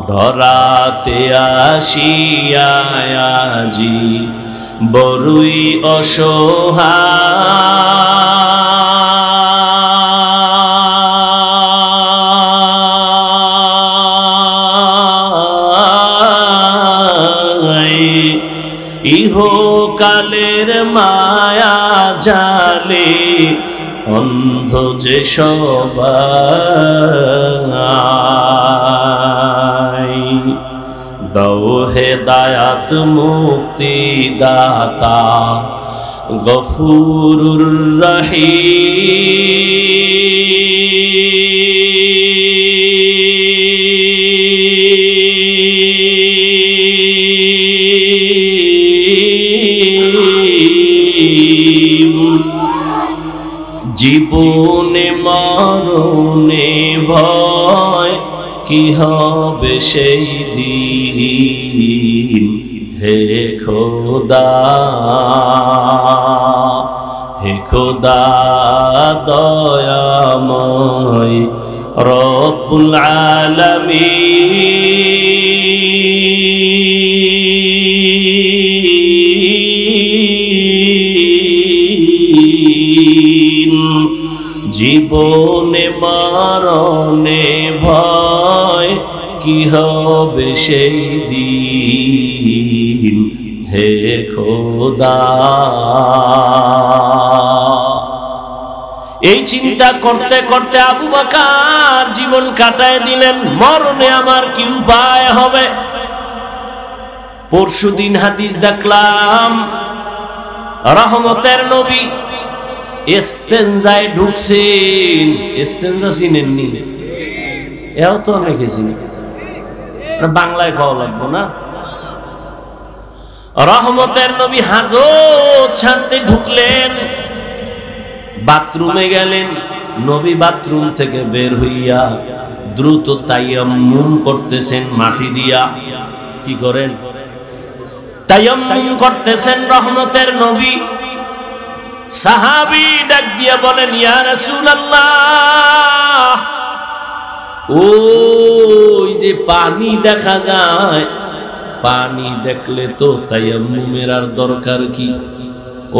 ধরাতে আসিয়া আজি বড়ই অসহায়, ইহকালের মায়া জালে অন্ধ যে সবাই। দাও হেদায়াত মুক্তি দাতা গফুরুর রহিম, জীবনে মরণে ভয় কি হবে সেই দিন। হে খোদা, হে খোদা দয়াময় রব্বুল আলামিন, জীবনে মরণে ভয় কি হবে সেই দিন। হে খোদা, এই চিন্তা করতে করতে আবু বকর জীবন কাটায় দিলেন। মরণে আমার কি উপায় হবে? পরশুদিন হাদিস দেখলাম, রহমতের নবী ইস্তেনজায় ঢুকছেন। ইস্তেনজা চিনেননি? এও তো অনেকে চিনি, বাংলায় খাওয়া লাগবো না। রহমতের নবী হাজত ছাড়তে ঢুকলেন, বাথরুমে গেলেন। নবী বাথরুম থেকে বের হইয়া দ্রুত তায়াম্মুম করতেছেন মাটি দিয়া। কি করেন? তায়াম্মুম করতেছেন রহমতের নবী। সাহাবী ডাক দিয়ে বলেন, ইয়া রাসূলুল্লাহ, ওই যে পানি দেখা যায়, পানি দেখলে তো তায়াম্মুমের আর দরকার কি?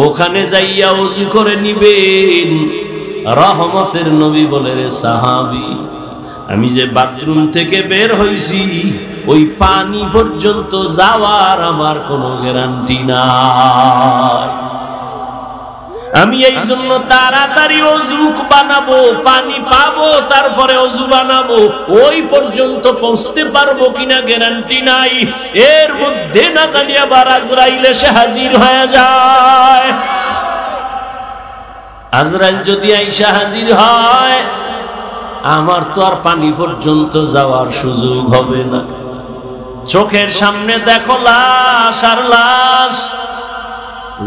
ওখানে যাইয়া ওযু করে নিবেন। রহমতের নবী বলে, রে সাহাবী, আমি যে বাথরুম থেকে বের হইছি ওই পানি পর্যন্ত যাওয়ার আমার কোনো গ্যারান্টি নাই। আমি এই জন্য তাড়াতাড়ি ওযু বানাবো, পানি পাবো, তারপরে ওযু বানাবো। ওই পর্যন্ত পৌঁছতে পারবো কিনা গ্যারান্টি নাই। এর মধ্যে না জানি আবার আজরাইল এসে হাজির হয়ে যায়। আজরাইল যদি আইসা হাজির হয়, আমার তো আর পানি পর্যন্ত যাওয়ার সুযোগ হবে না। চোখের সামনে দেখো লাশ আর লাশ।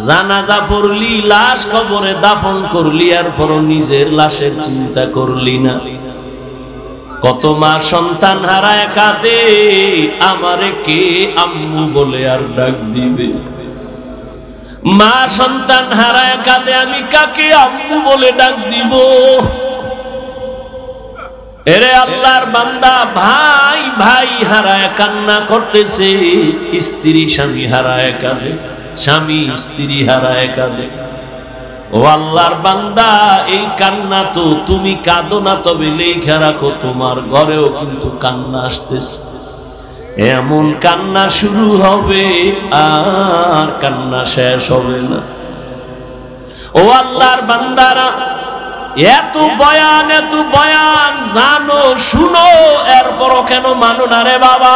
জানাজা পড়লি, লাশ কবরে দাফন করলি, আর পর নিজের লাশের চিন্তা করলি না। কত মা সন্তান হারায় কাঁদে, আমারে কে আম্মু বলে আর ডাক দিবে? মা সন্তান হারায় কাঁদে, আমি কাকে আম্মু বলে ডাক দিব? এরে আল্লাহর বান্দা, ভাই ভাই হারায় কান্না করতেছে, স্ত্রী স্বামী হারায় কাঁদে, স্বামী স্ত্রী হারায় কাঁদে। ও আল্লাহর বান্দা, এই কান্না তো তুমি কাঁদো না, তবে লেখা রাখো তোমার ঘরেও কিন্তু কান্না আসতেছে। এমন কান্না শুরু হবে আর কান্না শেষ হবে না। ও আল্লাহর বান্দারা, এত বয়ান জানো, শুনো, এরপরও কেন মানো না রে বাবা?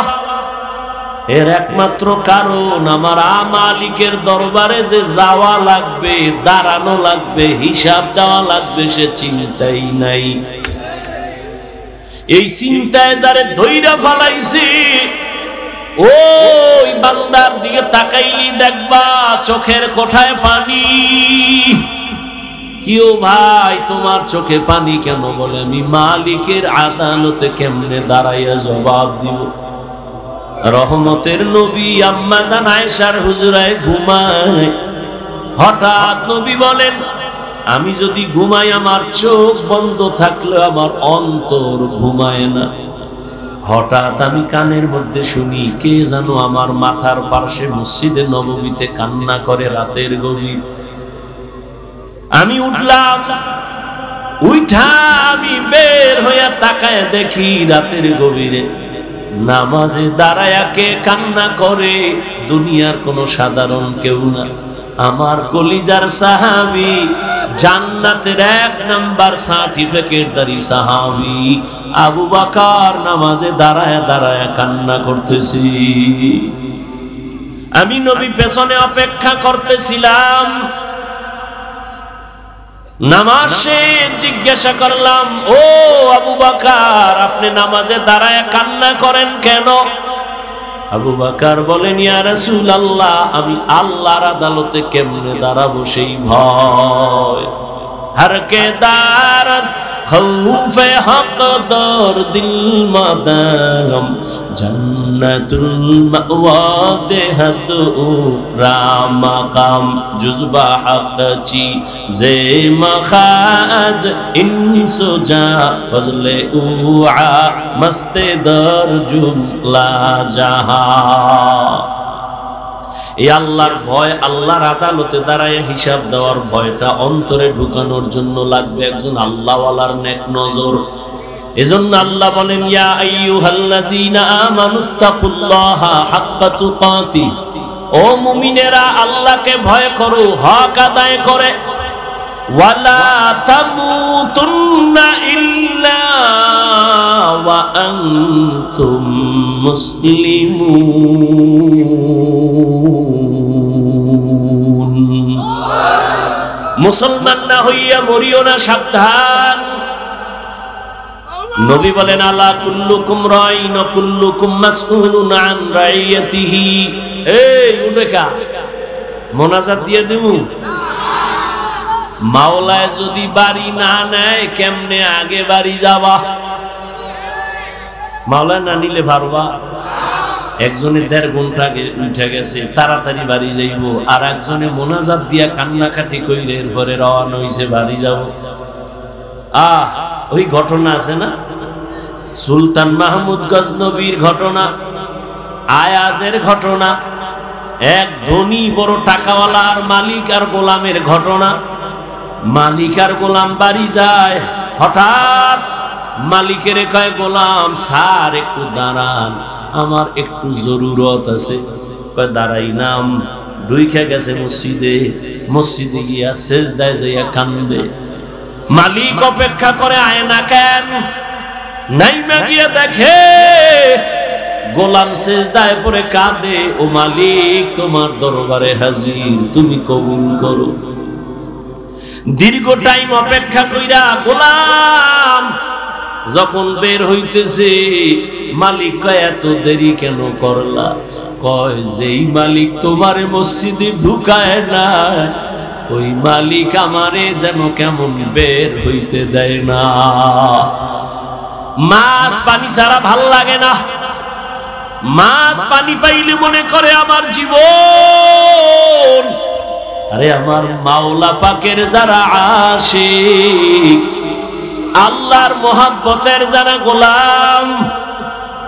এর একমাত্র কারণ, আমার মালিকের দরবারে যে যাওয়া লাগবে, দাঁড়ানো লাগবে, হিসাব দেওয়া লাগবে, সে চিন্তাই নাই। এই চিন্তায় যারে ধইরা ফালাইছে, ওই বান্দার দিকে তাকাইলি দেখবা চোখের কোঠায় পানি। কিও ভাই, তোমার চোখে পানি কেন? বলে, আমি মালিকের আদালতে কেমনে দাঁড়াইয়া জবাব দিব? রহমতের নবী আম্মা জান আয়েশার হুজরায় ঘুমায়। হঠাৎ নবী বলেন, আমি যদি ঘুমাই, আমার চোখ বন্ধ থাকলে আমার অন্তর ঘুমায় না। হঠাৎ আমি কানের মধ্যে শুনি, কে জানো আমার মাথার পাশে মসজিদে নববীতে কান্না করে রাতের গভীর। আমি উঠলাম, উঠা আমি বের হইয়া তাকায় দেখি রাতের গভীরে নামাজে দাঁড়ায়া কে কান্না করে? দুনিয়ার কোনো সাধারণ কেউ না, আমার কলিজার সাহাবী, জান্নাতের 1 নাম্বার সার্টিফিকেটধারী সাহাবী আবু বকর নামাজে দাঁড়ায়া দাঁড়ায়া কান্না করতেছি। আমি নবী পেছনে অপেক্ষা করতেছিলাম। নামাজে জিজ্ঞাসা করলাম, ও আবু বকর, আপনি নামাজে দাঁড়ায় কান্না করেন কেন? আবু বকর বলেন, ইয়া রাসূলুল্লাহ, আমি আল্লাহর আদালতে কেমনে দাঁড়াবো সেই ভয়। হর কে দারত খৌফে হক দর দিল মাদাম, জান্নাতুল মাওয়া দেহত রামাকাম, জুজবা হকচি জে মখাজ ইনসুজা ফজলে উআ মস্তে দর জুমলা জাহা। এই আল্লাহর ভয়, আল্লাহর আদালতে দাঁড়ায় হিসাব দেওয়ার ভয়টা অন্তরে ঢুকানোর জন্য লাগবে একজন আল্লাহওয়ালার নেক নজর। এজন্য আল্লাহ বলেন, ইয়া আইয়ুহাল্লাযীনা আমানুত্তাকুল্লাহা হাক্কা তুকাতি, ও মুমিনেরা আল্লাহকে ভয় করো হক আদায় করে। ওয়ালা তামুতুন্না ইল্লা ওয়া আনতুম মুসলিমুন। মুসলমান না হইয়া মরিও না, সাবধান। নবী বলেন, আলা কুল্লুকুম রাইন ওয়া কুল্লুকুম মাসউলুন আন রাইয়াতিহি। এই উঠেকা মোনাজাত দিয়ে দেবো। মাওলায় যদি বাড়ি না নেয়, কেমনে আগে বাড়ি যাবা? মাওলানা নিলে পারবা? একজনে 1.5 ঘন্টা উঠে গেছে, তাড়াতাড়ি বাড়ি যাইব, আর একজনে মোনাজাত দিয়া কান্নাকাটি কইরে এরপরে রওনা হইছে বাড়ি যাব। ওই ঘটনা আছে না, সুলতান মাহমুদ গজনবীর ঘটনা, আয়াজের ঘটনা, এক ধনী বড় টাকাওয়ালা আর মালিক আর গোলামের ঘটনা। মালিক আর গোলাম বাড়ি যায়, হঠাৎ মালিকের কয়, গোলাম স্যার একটু দাঁড়ান, আমার একটু জরুরত আছে। কয় দাঁড়াই নাম। ঢুইকা গেছে মসজিদে, মসজিদে গিয়া সেজদায় যাইয়া কান্দে। মালিক অপেক্ষা করে, আয় না কেন? নাইমা গিয়া দেখে গোলাম সেজদায় পড়ে কাঁদে। ও মালিক, তোমার দরবারে হাজির, তুমি কবুল করো। দীর্ঘ টাইম অপেক্ষা কইরা গোলাম যখন বের হইতেছে, মালিক কয়, এত দেরি কেন করলা? কয়, যেই মালিক তোমারে মসজিদে ঢুকায় না, ওই মালিক আমারে যেন কেমন বের হইতে দেয় না। মাছ পানি ছাড়া ভাল লাগে না, মাছ পানি পাইলে মনে করে আমার জীবন। আরে আমার মাওলা পাকের যারা আশিক, আল্লাহর মোহাব্বতের যারা গোলাম,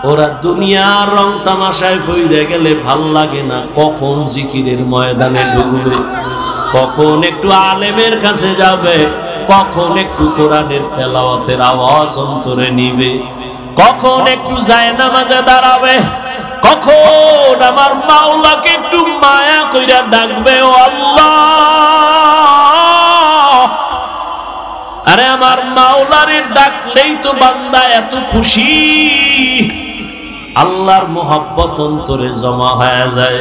ওরা দুনিয়ার রং তামাশায় পইরে গেলে ভাল লাগে না। কখন জিকিরের ময়দানে ঢুকবে, কখন একটু আলেমের কাছে যাবে, কখন একটু কোরআনের তেলাওয়াতের আওয়াজ অন্তরে নিবে, কখন একটু জায়নামাজে দাঁড়াবে, কখন আমার মাওলাকে একটু মায়া কইরা ডাকবে, ও আল্লাহ। আরে আমার মাওলারে ডাকলেই তো বান্দা এত খুশি, আল্লাহর মোহাব্বত অন্তরে জমা হয়ে যায়।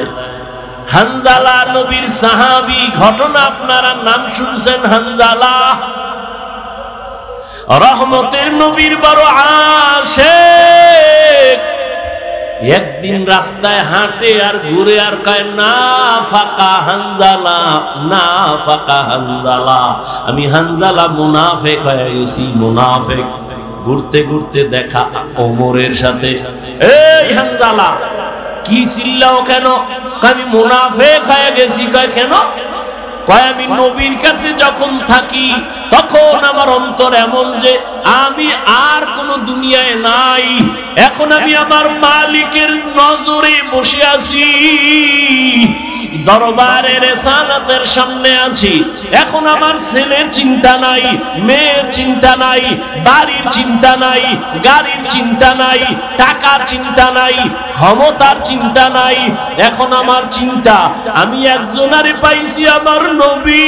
হানজালা নবীর সাহাবী, ঘটনা আপনারা নাম শুনছেন। হানজালা রহমতের নবীর বড় আশিক। একদিন রাস্তায় হাঁটে আর ঘুরে আর কয়, না ফাকা হানজালা, না ফাকা হানজালা, আমি হানজালা মুনাফিক হয়ে গেছি, মুনাফিক। ঘুরতে ঘুরতে দেখা ওমরের সাথে। এই হানজালা, কি চিল্লাও কেন? আমি মুনাফিক হয়ে গেছি। কয় কেন? কয় আমি নবীর কাছে যখন থাকি তখন আমার অন্তর এমন যে আমি আর কোন দুনিয়ায় নাই, এখন আমি আমার মালিকের নজরে বসে আছি, দরবারে রিসালাতের সামনে আছি। এখন আমার ছেলের চিন্তা নাই, মেয়ের চিন্তা নাই, বাড়ির চিন্তা নাই, গাড়ির চিন্তা নাই, টাকার চিন্তা নাই, ক্ষমতার চিন্তা নাই। এখন আমার চিন্তা, আমি একজনারে পাইছি, আমার নবী।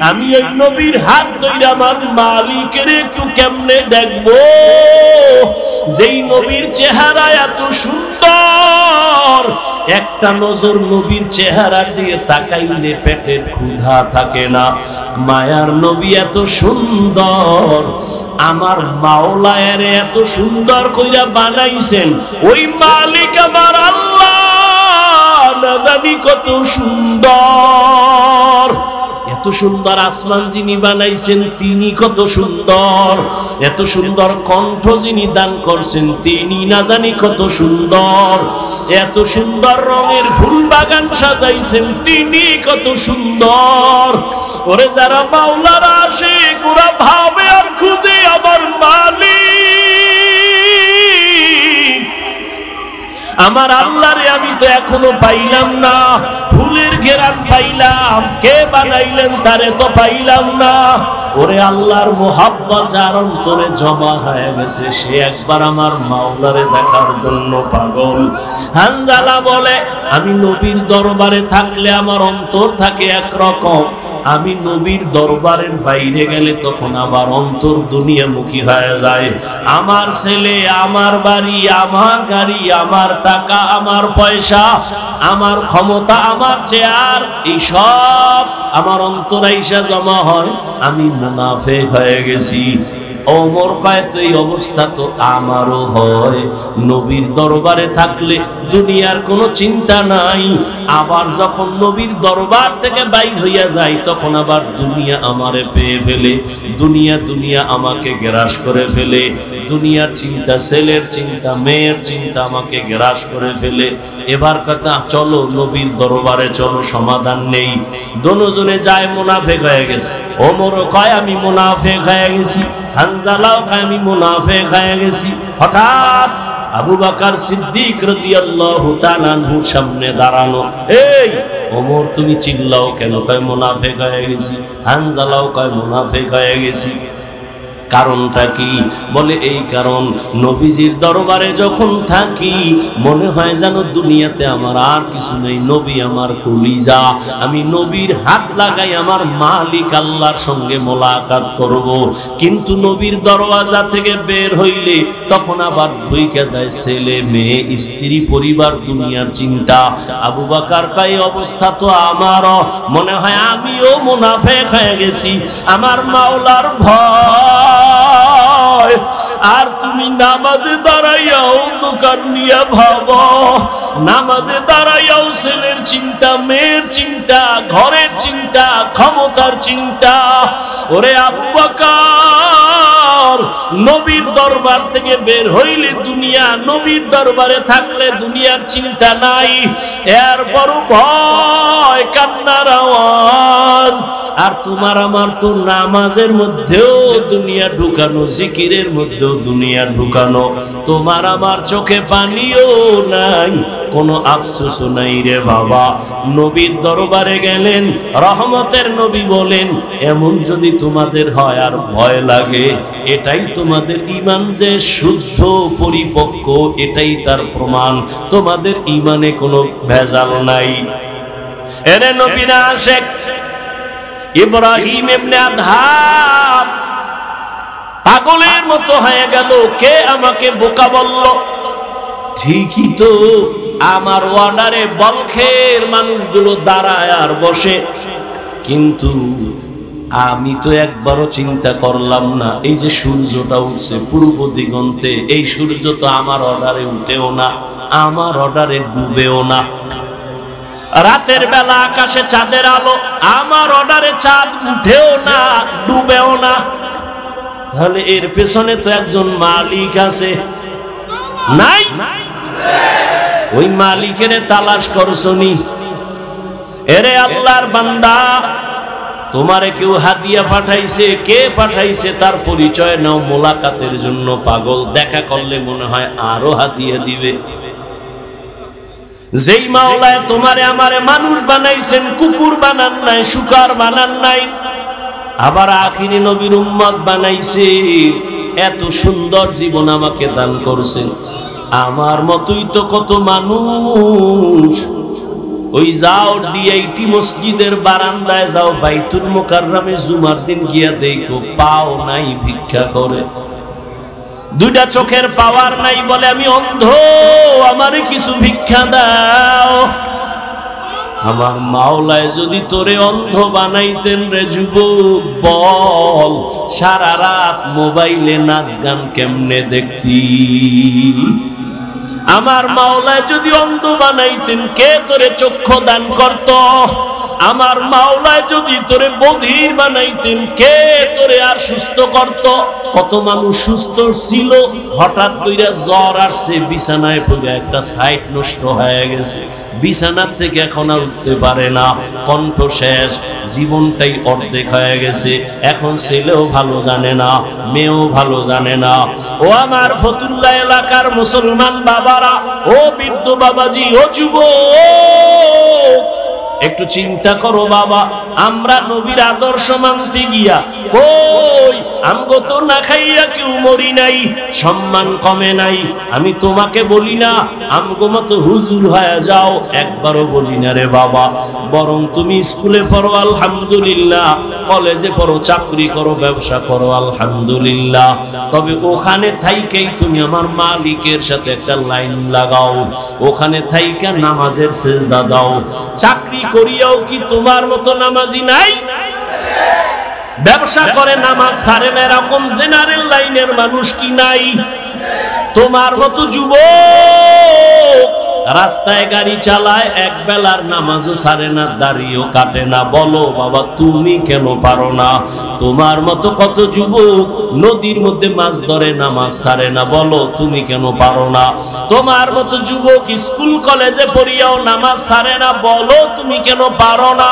আমি এই নবীর হাত ধরে আমার মালিকের একটু কেমনে দেখবো, যেই নবীর চেহারা এত সুন্দর, একটা নজর নবীর চেহারার দিকে তাকাইলে পেটের ক্ষুধা থাকে না। মায়ার নবী এত সুন্দর, আমার মাওলা এর এত সুন্দর কইরা বানাইছেন। ওই মালিক আমার আল্লাহ না জানি কত সুন্দর। এত সুন্দর আসমান যিনি বানাইছেন তিনি কত সুন্দর, এত সুন্দর কণ্ঠ যিনি দান করছেন তিনি না জানি কত সুন্দর, এত সুন্দর রঙের ফুল বাগান সাজাইছেন তিনি কত সুন্দর। ওরে যারা মাওলার আশিক ওরা ভাবে আর খুঁজে আমার মালিক, আমার আল্লাহরে আমি তো এখনো পাইলাম না। ফুলের ঘেরান পাইলাম, কে বানাইলেন তারে তো পাইলাম না। ওরে আল্লাহর মোহাব্বত যার অন্তরে জমা হয়ে গেছে সে একবার আমার মাওলারে দেখার জন্য পাগল। হানজালা বলে, আমি নবীর দরবারে থাকলে আমার অন্তর থাকে একরকম, আমি নবীর দরবারের বাইরে গেলে তখন আমার অন্তর দুনিয়ামুখী হয়ে যায়। আমার ছেলে, আমার বাড়ি, আমার গাড়ি, আমার টাকা, আমার পয়সা, আমার ক্ষমতা, আমার চেয়ার, এই সব আমার অন্তরে এসে জমা হয়, আমি মুনাফিক হয়ে গেছি। ওমর কয়, তো এই অবস্থা তো আমারও হয়। নবীর দরবারে থাকলে দুনিয়ার কোনো চিন্তা নাই, আবার যখন নবীর দরবার থেকে বাইর হইয়া যায় তখন আবার দুনিয়া আমারে পেয়ে ফেলে, দুনিয়া আমাকে গ্রাস করে ফেলে। দুনিয়ার চিন্তা, ছেলের চিন্তা, মেয়ের চিন্তা আমাকে গ্রাস করে ফেলে। এবার কথা, চলো নবীর দরবারে চলো, সমাধান নেই। দোনোজনে যায়, মুনাফিক হয়ে গেছে। ওমরও কয় আমি মুনাফিক হয়ে গেছি, হানজালাও কয় আমি মুনাফিক হয়ে গেছি। হঠাৎ আবু বকর সিদ্দিক রাদিয়াল্লাহু তাআলা আনহুর সামনে দাঁড়ানো। এই ওমর, তুমি চিল্লাও কেন? কয় মুনাফিক হয়ে গেছি। হানজালাও কয় মুনাফিক হয়ে গেছি। কারণটা কি? বলে এই কারণ, নবীজির দরবারে যখন থাকি মনে হয় যেন দুনিয়াতে আমার আর কিছু নেই, নবী আমার কলিজা। আমি নবীর হাত লাগাই আমার মালিক আল্লাহর সঙ্গে মোলাকাত করব। কিন্তু নবীর দরওয়াজা থেকে বের হইলে তখন আবার ভুইকা যায় ছেলে, মেয়ে, স্ত্রী, পরিবার, দুনিয়ার চিন্তা। আবু বকর কয় অবস্থা তো আমারও, মনে হয় আমিও মুনাফিক হয়ে গেছি। আমার মাওলার ভয়। আর তুমি নামাজে দাঁড়াইয়াও দোকান নিয়ে ভাবো, নামাজে দাঁড়াইয়াও ছেলের চিন্তা, মেয়ের চিন্তা, ঘরের চিন্তা, ক্ষমতার চিন্তা। ওরে আবু বকর, নবীর দরবার থেকে বের হইলে দুনিয়া, নবীর দরবারে থাকলে দুনিয়ার চিন্তা নাই। এরপর ভয়, কান্নার আওয়াজ। আর তোমার আমার তো নামাজের মধ্যেও দুনিয়া ঢুকানো, জিকিরের মধ্যেও দুনিয়া ঢুকানো। তোমার আমার চোখে পানিও নাই, কোনো আফসোসও নাই রে বাবা। নবীর দরবারে গেলেন, রহমতের নবী বলেন, এমন যদি তোমাদের হয় আর ভয় লাগে, এটাই তোমাদের ঈমান যে শুদ্ধ পরিপক্ক, এটাই তার প্রমাণ। তোমাদের ঈমানে কোনো ভেজাল নাই। এরে নবী না আশেক ইব্রাহিম ইবনে আদহাম পাগলের মতো হয়ে গেল। কে আমাকে বোকা বলল? ঠিকই তো, আমার ওয়ার্ডারে বলখের মানুষগুলো দাঁড়ায় আর বসে, কিন্তু আমি তো একবারও চিন্তা করলাম না এই যে সূর্যটা উঠছে পূর্ব দিগন্তে, এই সূর্য তো আমার অর্ডারে উঠেও না, আমার অর্ডারে ডুবেও না। রাতের বেলা আকাশে চাঁদের আলো, আমার অর্ডারে চাঁদ উঠেও না, ডুবেও না। তাহলে এর পেছনে তো একজন মালিক আছে, নাই? ওই মালিকের তালাশ করছনি? এরে আল্লাহর বান্দা, তোমারে কেউ হাদিয়া পাঠাইছে, কে পাঠাইছে তার পরিচয় নাও। মোলাকাতের জন্য পাগল, দেখা করলে মনে হয় আরো হাদিয়া দিবে। যেই মাওলায় তোমারে আমারে মানুষ বানাইছেন, কুকুর বানান নাই, শুকর বানান নাই, আবার আখিরি নবীর উম্মত বানাইছে, এত সুন্দর জীবন আমাকে দান করছেন। আমার মতোই তো কত মানুষ। ওই যাও ডিআইটি মসজিদের বারান্দায় যাও, বাইতুল মুকাররমে জুমার দিন গিয়া দেখো, পাও নাই, ভিক্ষা করে। দুইটা চোখের পাওয়ার নাই, বলে আমি অন্ধ, আমারে কিছু ভিক্ষা দাও। আমার মাওলায় যদি তোরে অন্ধ বানাইতেন রে যুবক, বল সারা রাত মোবাইলে নাচ গান কেমনে দেখতি? আমার মাওলায় যদি অন্ধ বানাইতেন, কে তোরে চক্ষু দান করত? আমার মাওলায় যদি তোরে বধির বানাইতেন, কে তোরে আর সুস্থ করত? কত মানুষ সুস্থ ছিল, হঠাৎ কইরা জ্বর আসছে, বিছানায় পড়ে একটা সাইড নষ্ট হয়ে গেছে, বিছানা থেকে এখন আর উঠতে পারে না, কণ্ঠ শেষ, জীবনটাই অর্ধেক হয়ে গেছে। এখন ছেলেও ভালো জানে না, মেয়েও ভালো জানে না। ও আমার ফতুল্লাহ এলাকার মুসলমান বাবারা, ও বৃদ্ধ বাবাজি, ও যুবক, একটু চিন্তা করো বাবা। আমরা নবীর আদর্শ মানতে গিয়া কই আমগো তো না খাইয়া কেউ মরি নাই, সম্মান কমে নাই। আমি তোমাকে বলি না আমগো মতো হুজুর হয়ে যাও, একবারও বলি না রে বাবা। বরং তুমি স্কুলে পড়ো আলহামদুলিল্লাহ, কলেজে পড়ো, চাকরি করো, ব্যবসা করো আলহামদুলিল্লাহ, তবে ওখানে থাইকেই তুমি আমার মালিকের সাথে একটা লাইন লাগাও, ওখানে থাইকা নামাজের সিজদা দাও। চাকরি করিয়াও কি তোমার মতো নামাজি নাই? ব্যবসা করে নামাজ ছাড়ে না এরকম জেনারেল লাইনের মানুষ কি নাই? তোমার মতো যুবক রাস্তায় গাড়ি চালায়, এক বেলার নামাজও ছাড়ে না, দাড়িও কাটে না। বলো বাবা তুমি কেন পারো না? তোমার মতো কত যুবক নদীর মধ্যে মাছ ধরে, নামাজ ছাড়ে না, বলো তুমি কেন পারো না? তোমার মতো যুবক স্কুল কলেজে পড়িয়াও নামাজ ছাড়ে না, বলো তুমি কেন পারো না?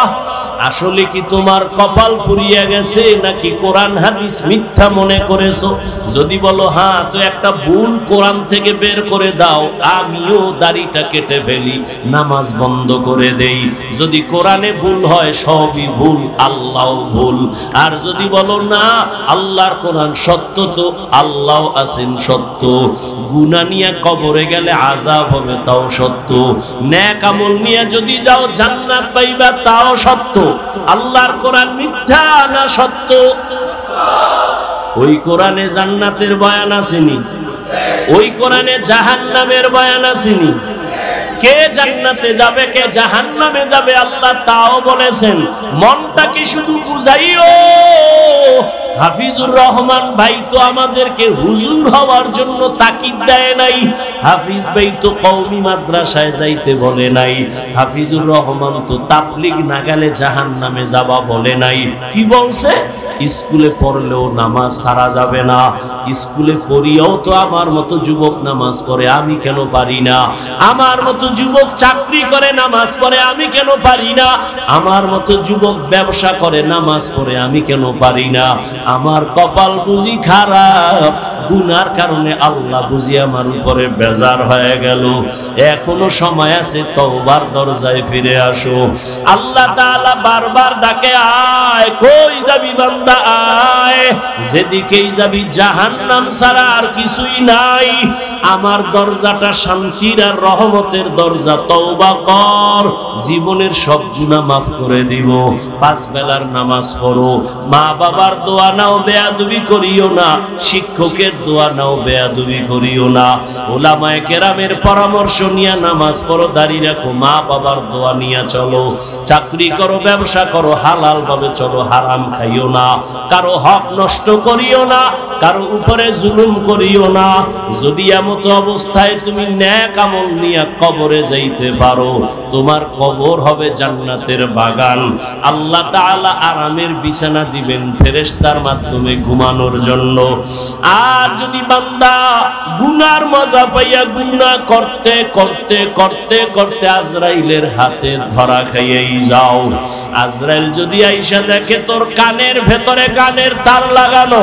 আসলে কি তোমার কপাল পুড়িয়ে গেছে, নাকি কোরআন হাদিস মিথ্যা মনে করেছো? যদি বলো হ্যাঁ, তো একটা ভুল কোরআন থেকে বের করে দাও, আমিও দাড়িটা কেটে ফেলি, নামাজ বন্ধ করে দেই। যদি কোরআনে ভুল হয় সবই ভুল, আল্লাহও ভুল। আর যদি বলো না আল্লাহর কোরআন সত্য, তো আল্লাহ আছেন সত্য। গুনাহ নিয়ে কবরে গেলে আযাব হবে, তাও সত্য। নেক আমল নিয়ে যদি যাও জান্নাত পাইবা, তাও সত্য। আল্লাহর কোরআন মিথ্যা না সত্য? ওই কোরআনে জান্নাতের বয়ান আসেনি, ওই কোরআনে জাহান্নামের বয়ান আসেনি। কে জান্নাতে যাবে, কে জাহান্নামে যাবে আল্লাহ তাও বলেছেন। মনটাকে শুধু বুঝাইও। হাফিজুর রহমান ভাই তো আমাদেরকে হুজুর হওয়ার জন্য তাকিদ দেয় নাই, হাফিজ ভাই তো কওমি মাদ্রাসায় যাইতে বলে নাই, হাফিজুর রহমান তো তাবলীগ না গেলে জাহান্নামে যাবা বলে নাই। কি বলছে? স্কুলে পড়লেও নামাজ ছাড়া যাবে না। স্কুলে পড়িয়াও তো আমার মতো যুবক নামাজ পড়ে, আমি কেন পারি না? আমার মতো যুবক চাকরি করে, নামাজ পড়ে, আমি কেন পারি না? আমার মতো যুবক ব্যবসা করে, নামাজ পড়ে, আমি কেন পারি না? আমার কপাল বুঝি খারাপ, গুনার কারণে আল্লাহ বুঝি আমার উপরে বেজার হয়ে গেল। এখনো সময় আছে, তওবার দরজায় ফিরে আসো। আল্লাহ তাআলা বারবার ডাকে, আয়, কই যাবি বান্দা আয়। যেদিকেই যাবি জাহান্নাম ছাড়া আর কিছুই নাই। আমার দরজাটা শান্তির আর রহমতের দরজা, তওবা কর, জীবনের সব গুনাহ মাফ করে দিব। 5 বেলার নামাজ পড়ো, মা বাবার দোয়া নাও, বেয়াদবি করিও না, শিক্ষকের দোয়া নাও, বেয়াদবি করিও না, ওলামায়ে কেরামের পরামর্শ নিয়ে নামাজ পড়ো, দাড়ি রাখো, মা বাবার দোয়া নিয়ে চলো, চাকরি করো, ব্যবসা করো, হালাল ভাবে চলো, হারাম খাইও না, কারো হক নষ্ট করিও না, কারো উপরে জুলুম করিও না। যদি এমত অবস্থায় তুমি নেক আমল নিয়ে কবরে যাইতে পারো, তোমার কবর হবে জান্নাতের বাগান। আল্লাহ তাআলা আরামের বিছানা দিবেন ফেরেশতার মাধ্যমে ঘুমানোর জন্য। আর যদি বান্দা গুনার মজা পাইয়া গুনাহ করতে করতে করতে করতে আজরাইলের হাতে ধরা খাইয়াই যাও, আজরাইল যদি আইসা দেখে তোর কানের ভেতরে গানের তার লাগানো,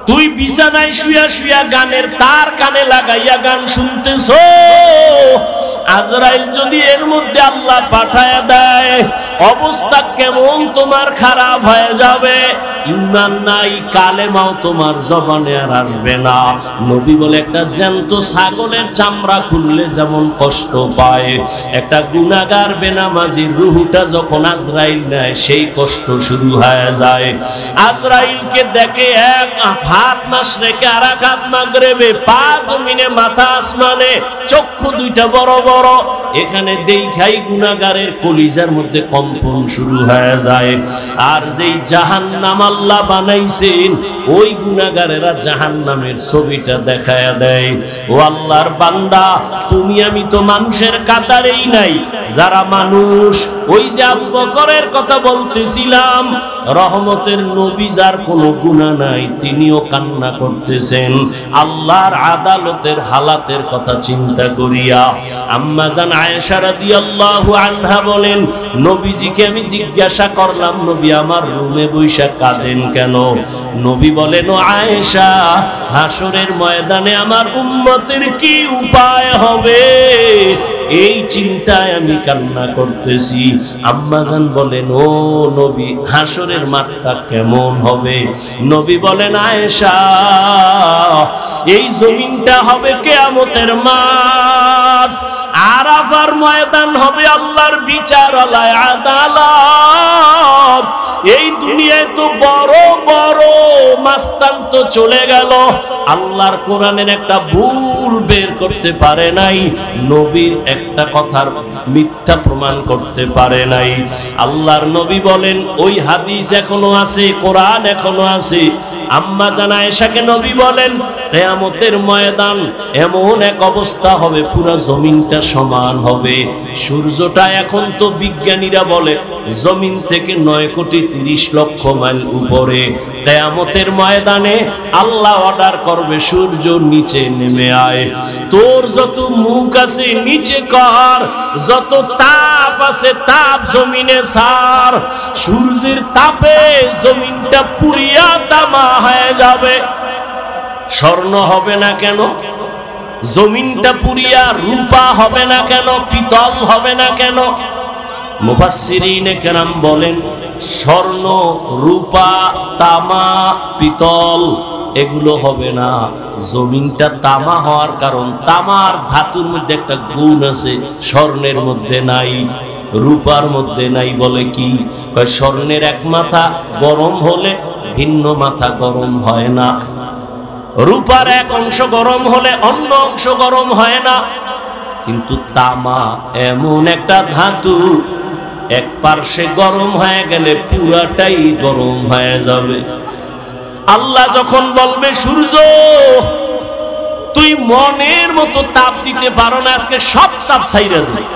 তুই বিছানায় শুয়া শুয়া গানের তার কানে লাগাইয়া গান শুনতেছো, আজরাইল যদি এর মধ্যে আল্লাহ পাঠায়া দেয়, অবস্থা কেমন তোমার খারাপ হয়ে যাবে। ঈমান নাই, কালেমাও তোমার জবানে আর আসবে না। নবী বলে, একটা জ্যান্ত ছাগলের চামড়া খুললে যেমন কষ্ট পায়, একটা গুনাহগার বেনামাজির রূহটা যখন আজরাইল নেয়, সেই কষ্ট শুরু হয়ে যায়। আজরাইলকে দেখে এক হাত মাশরিকে আর এক হাত মাগরিবে, পা জমিনে মাথা আসমানে, চক্ষু দুইটা বড় বড়। এখানে দেখাই গুনাহগারের কলিজার মধ্যে কম্পন শুরু হয়ে যায়। আর যেই জাহান্নাম আল্লাহ বানাইছেন, ওই গুনাহগারেরা জাহান্নামের ছবিটা দেখায়া দেয়। ও আল্লাহর বান্দা, তুমি আমি তো মানুষের কাতারেই নাই। যারা মানুষ, ওই যে আবু বকরের কথা বলতেছিলাম, রহমতের নবী, যার কোনো গুনাহ নাই, তিনিও কান্না করতেছেন আল্লাহর আদালতের হালাতের কথা চিন্তা করিয়া। আম্মা জান আয়েশা রাদিয়াল্লাহু আনহা বলেন, নবীজিকে আমি জিজ্ঞাসা করলাম, নবী আমার রুমে বৈশা কাঁদেন কেন? নবী বলেন, ও আয়েশা, হাসরের ময়দানে আমার উম্মতের কি উপায় হবে, এই চিন্তায় আমি কান্না করতেছি। আম্মাজান বলেন, ও নবী, হাসরের মাঠটা কেমন হবে? নবী বলেন, আয়েশা, এই জমিনটা হবে কিয়ামতের মাঠ, আরাফার ময়দান হবে আল্লাহর বিচারালয়, আদালত। এই দুনিয়ায় তো বড় বড় মাস্তান তো চলে গেল, আল্লাহর কোরআনের একটা ভুল বের করতে পারে নাই, নবীর একটা কথার মিথ্যা প্রমাণ করতে পারে নাই। আল্লাহর নবী বলেন ওই হাদিস এখনো আছে, কোরআন এখনো আছে। আম্মা জানা আয়েশাকে নবী বলেন কিয়ামতের ময়দান এমন এক অবস্থা হবে পুরো জমিনটা সমান হবে। সূর্যটা এখন তো বিজ্ঞানীরা বলে জমিন থেকে 9,30,00,000 মাইল উপরে। কিয়ামতের ময়দানে আল্লাহ অর্ডার করবে সূর্য নিচে নেমে আয়, তোর যত মুখ আছে নিচে কর, যত তাপ আছে তাপ জমিনে ছাড়। সূর্যের তাপে জমিনটা পুড়িয়া তামা হয়ে যাবে। স্বর্ণ হবে না কেন? জমিনটা পুড়িয়া রূপা হবে না কেন? পিতল হবে না কেন? মুফাসসিরিনে কেরাম বলেন স্বর্ণ, রূপা, তামা, পিতল এগুলো হবে না। জমিনটা তামা হওয়ার কারণ তামার ধাতুর মধ্যে একটা গুণ আছে, স্বর্ণের মধ্যে নাই, রূপার মধ্যে নাই। বলে কি? স্বর্ণের এক মাথা গরম হলে ভিন্ন মাথা গরম হয় না, রূপার এক অংশ গরম হলে অন্য অংশ গরম হয় না। কিন্তু তামা এমন একটা ধাতু, এক পার্শ্বে গরম হয়ে গেলে পুরাটাই গরম হয়ে যাবে। আল্লাহ যখন বলবে সূর্য তুই মনের মতো তাপ দিতে পারো না, আজকে সব তাপ ছাইরা যায়,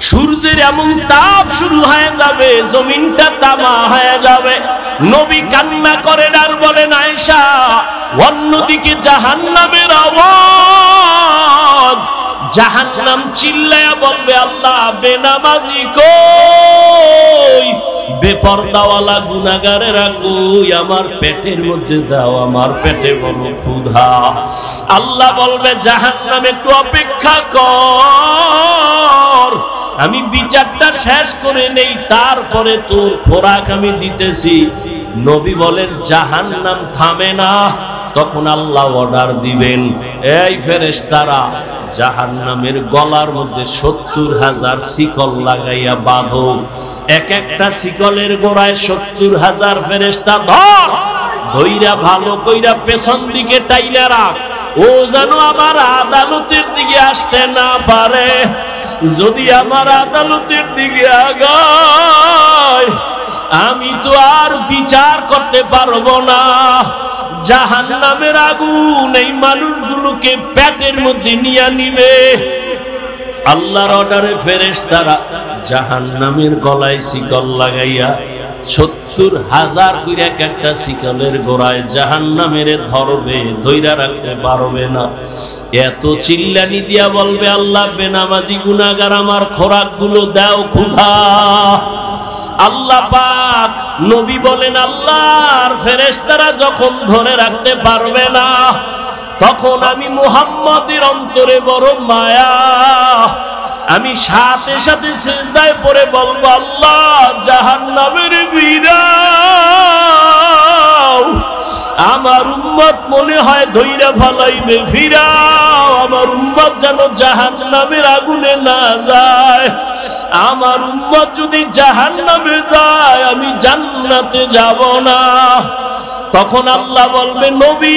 সূর্যের এমন তাপ শুরু হয়ে যাবে জমিনটা তামা হয়ে যাবে। নবী কান্না করেন আর বলেন আয়েশা অন্যদিকে জাহান্নামের আওয়াজ, জাহান্নাম চিল্লায়া বলবে আল্লাহ বেনামাজি কই, বেপরদাওয়ালা গুনাহগারেরা কই, আমার পেটের মধ্যে দাও, আমার পেটে বড় ক্ষুধা। আল্লাহ বলবে জাহান্নাম একটু অপেক্ষা কর, আমি বিচারটা শেষ করে নেই, তারপরে তোর খোরাক আমি দিতেছি। নবী বলেন জাহান্নাম থামে না, তখন আল্লাহ অর্ডার দিবেন এই ফেরেশতারা জাহান্নামের গলার মধ্যে 70,000 শিকল লাগাইয়া বাঁধো, এক একটা শিকলের গোড়ায় 70,000 ফেরেশতা ধর, ধইরা ভালো কইরা পেছন দিকে টাইলা রাখ, ও যেন আমার আদালতের দিকে আসতে না পারে। যদি আমার আদালতের দিকে আগায় আমি তো আর বিচার করতে পারবো না। জাহান্নামের আগুন এই মানুষগুলোকে পেটের মধ্যে নিয়ে নিবে। আল্লাহর অর্ডারে ফেরেশতারা জাহান্নামের গলায় শিকল লাগাইয়া 70,000 কইরা একটা শিকলের গোড়ায় জাহান্নামের ধরবে, ধইরা রাখতে পারবে না। এত চিল্লানি দিয়া বলবে আল্লাহ বেনামাজি গুনাহগার আমার খোরাকগুলো দাও ক্ষুধা। আল্লাহ পাক নবী বলেন আল্লাহর ফেরেশতারা যখন ধরে রাখতে পারবে না, তখন আমি মুহাম্মদের অন্তরে বড় মায়া, আমি সাথে সাথে সিজদায় পড়ে বলবো আল্লাহ জাহান্নামের ফিরাও, আমার উম্মত মনে হয় ধইরা ফালাইবে, ফিরাও, আমার উম্মত যেন জাহান্নামের আগুনে না যায়। আমার উম্মত যদি জাহান্নামে যায় আমি জান্নাতে যাব না। তখন আল্লাহ বলবে নবী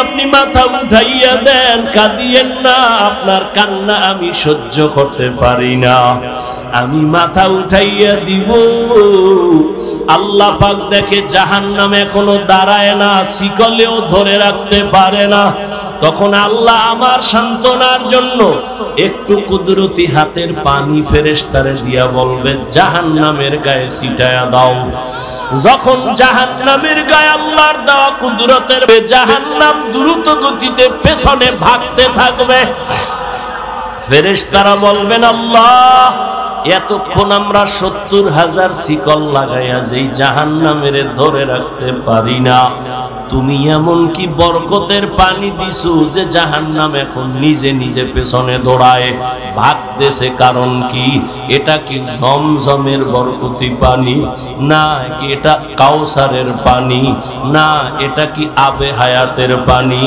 আপনি মাথা উঠাইয়া দেন, কাঁদিয়েন না, আপনার কান্না আমি সহ্য করতে পারি না, আমি মাথা উঠাইয়া দিব। আল্লাহ পাক দেখে জাহান্নাম এখনো দাঁড়ায় না, শিকলেও ধরে রাখতে পারে না। তখন আল্লাহ আমার সান্ত্বনার জন্য একটু কুদরতি হাতের পানি ফেরেশতারে দিয়া বলবে জাহান্নামের গায়ে ছিটায়া দাও। যখন জাহান্নামের গায়ে আল্লাহর দেওয়া কুদরতের জাহান্নাম দ্রুত গতিতে পেছনে ভাগতে থাকবে, ফেরেশতারা বলবেন আল্লাহ এতক্ষণ আমরা 70,000 শিকল লাগাইয়া যেই জাহান্নামের ধরে রাখতে পারি না, তুমি এমন কি বরকতের পানি দিছো যে জাহান্নাম এখন নিজে নিজে পেছনে দৌড়ায় ভাগতেছে। কারণ কি? এটা কি জমজমের বরকতি পানি? না কি এটা কাউসারের পানি? না এটা কি আবে হায়াতের পানি?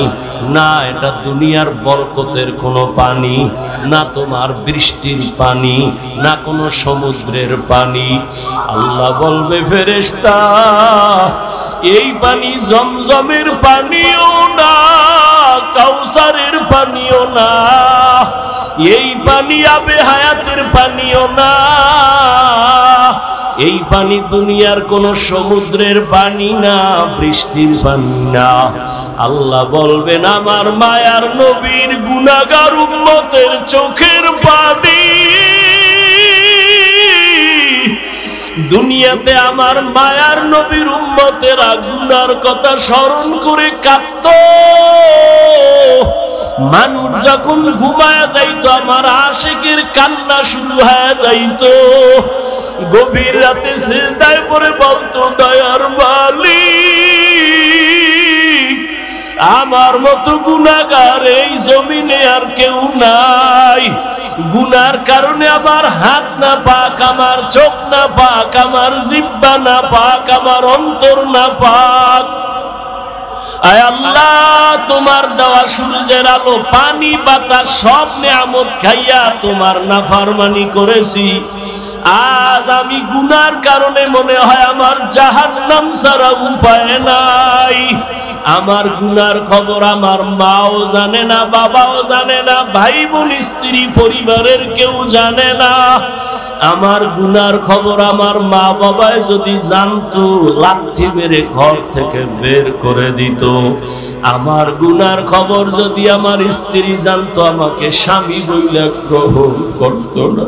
না এটা দুনিয়ার বরকতের কোনো পানি? না তোমার বৃষ্টির পানি? না কোনো সমুদ্রের পানি? আল্লাহ বলবে, ফেরেশতা এই পানি জমজমের পানিও না, কাউসারের পানিও না, এই পানি আবে হায়াতের পানিও না, এই পানি দুনিয়ার কোন সমুদ্রের পানি না, বৃষ্টির পানি না। আল্লাহ বলবেন আমার মায়ার নবীর গুনাহগার উম্মতের চোখের পানি। দুনিয়াতে আমার মায়ার নবীর উম্মতেরা গুনার কথা স্মরণ করে কাঁদত। মানুষ যখন ঘুমায়া যাইতো আমার আশিকের কান্না শুরু হয়ে যাইতো। গভীর রাতে সিজদায় পড়ে বলতো, দয়ার মালিক আমার মতো গুনাহগার এই জমিনে আর কেউ নাই। গুনার কারণে আমার হাত না পাক, আমার চোখ না পাক, আমার জিহ্বা না পাক, আমার অন্তর না পাক। আয় আল্লাহ, তোমার দেওয়া সূর্যের আলো, পানি, বাতাস সব নিয়ামত খাইয়া তোমার নাফরমানি করেছি। আজ আমি গুনার কারণে মনে হয় আমার জাহান্নাম ছাড়া উপায় নাই। আমার গুনার খবর আমার মাও জানে না, বাবাও জানে না, ভাই বোন স্ত্রী পরিবারের কেউ জানে না। আমার গুনার খবর আমার মা বাবায় যদি জানতো লাথি মেরে ঘর থেকে বের করে দিত। আমার গুনার খবর যদি আমার স্ত্রী জানতো আমাকে স্বামী বলে গ্রহণ করতো না।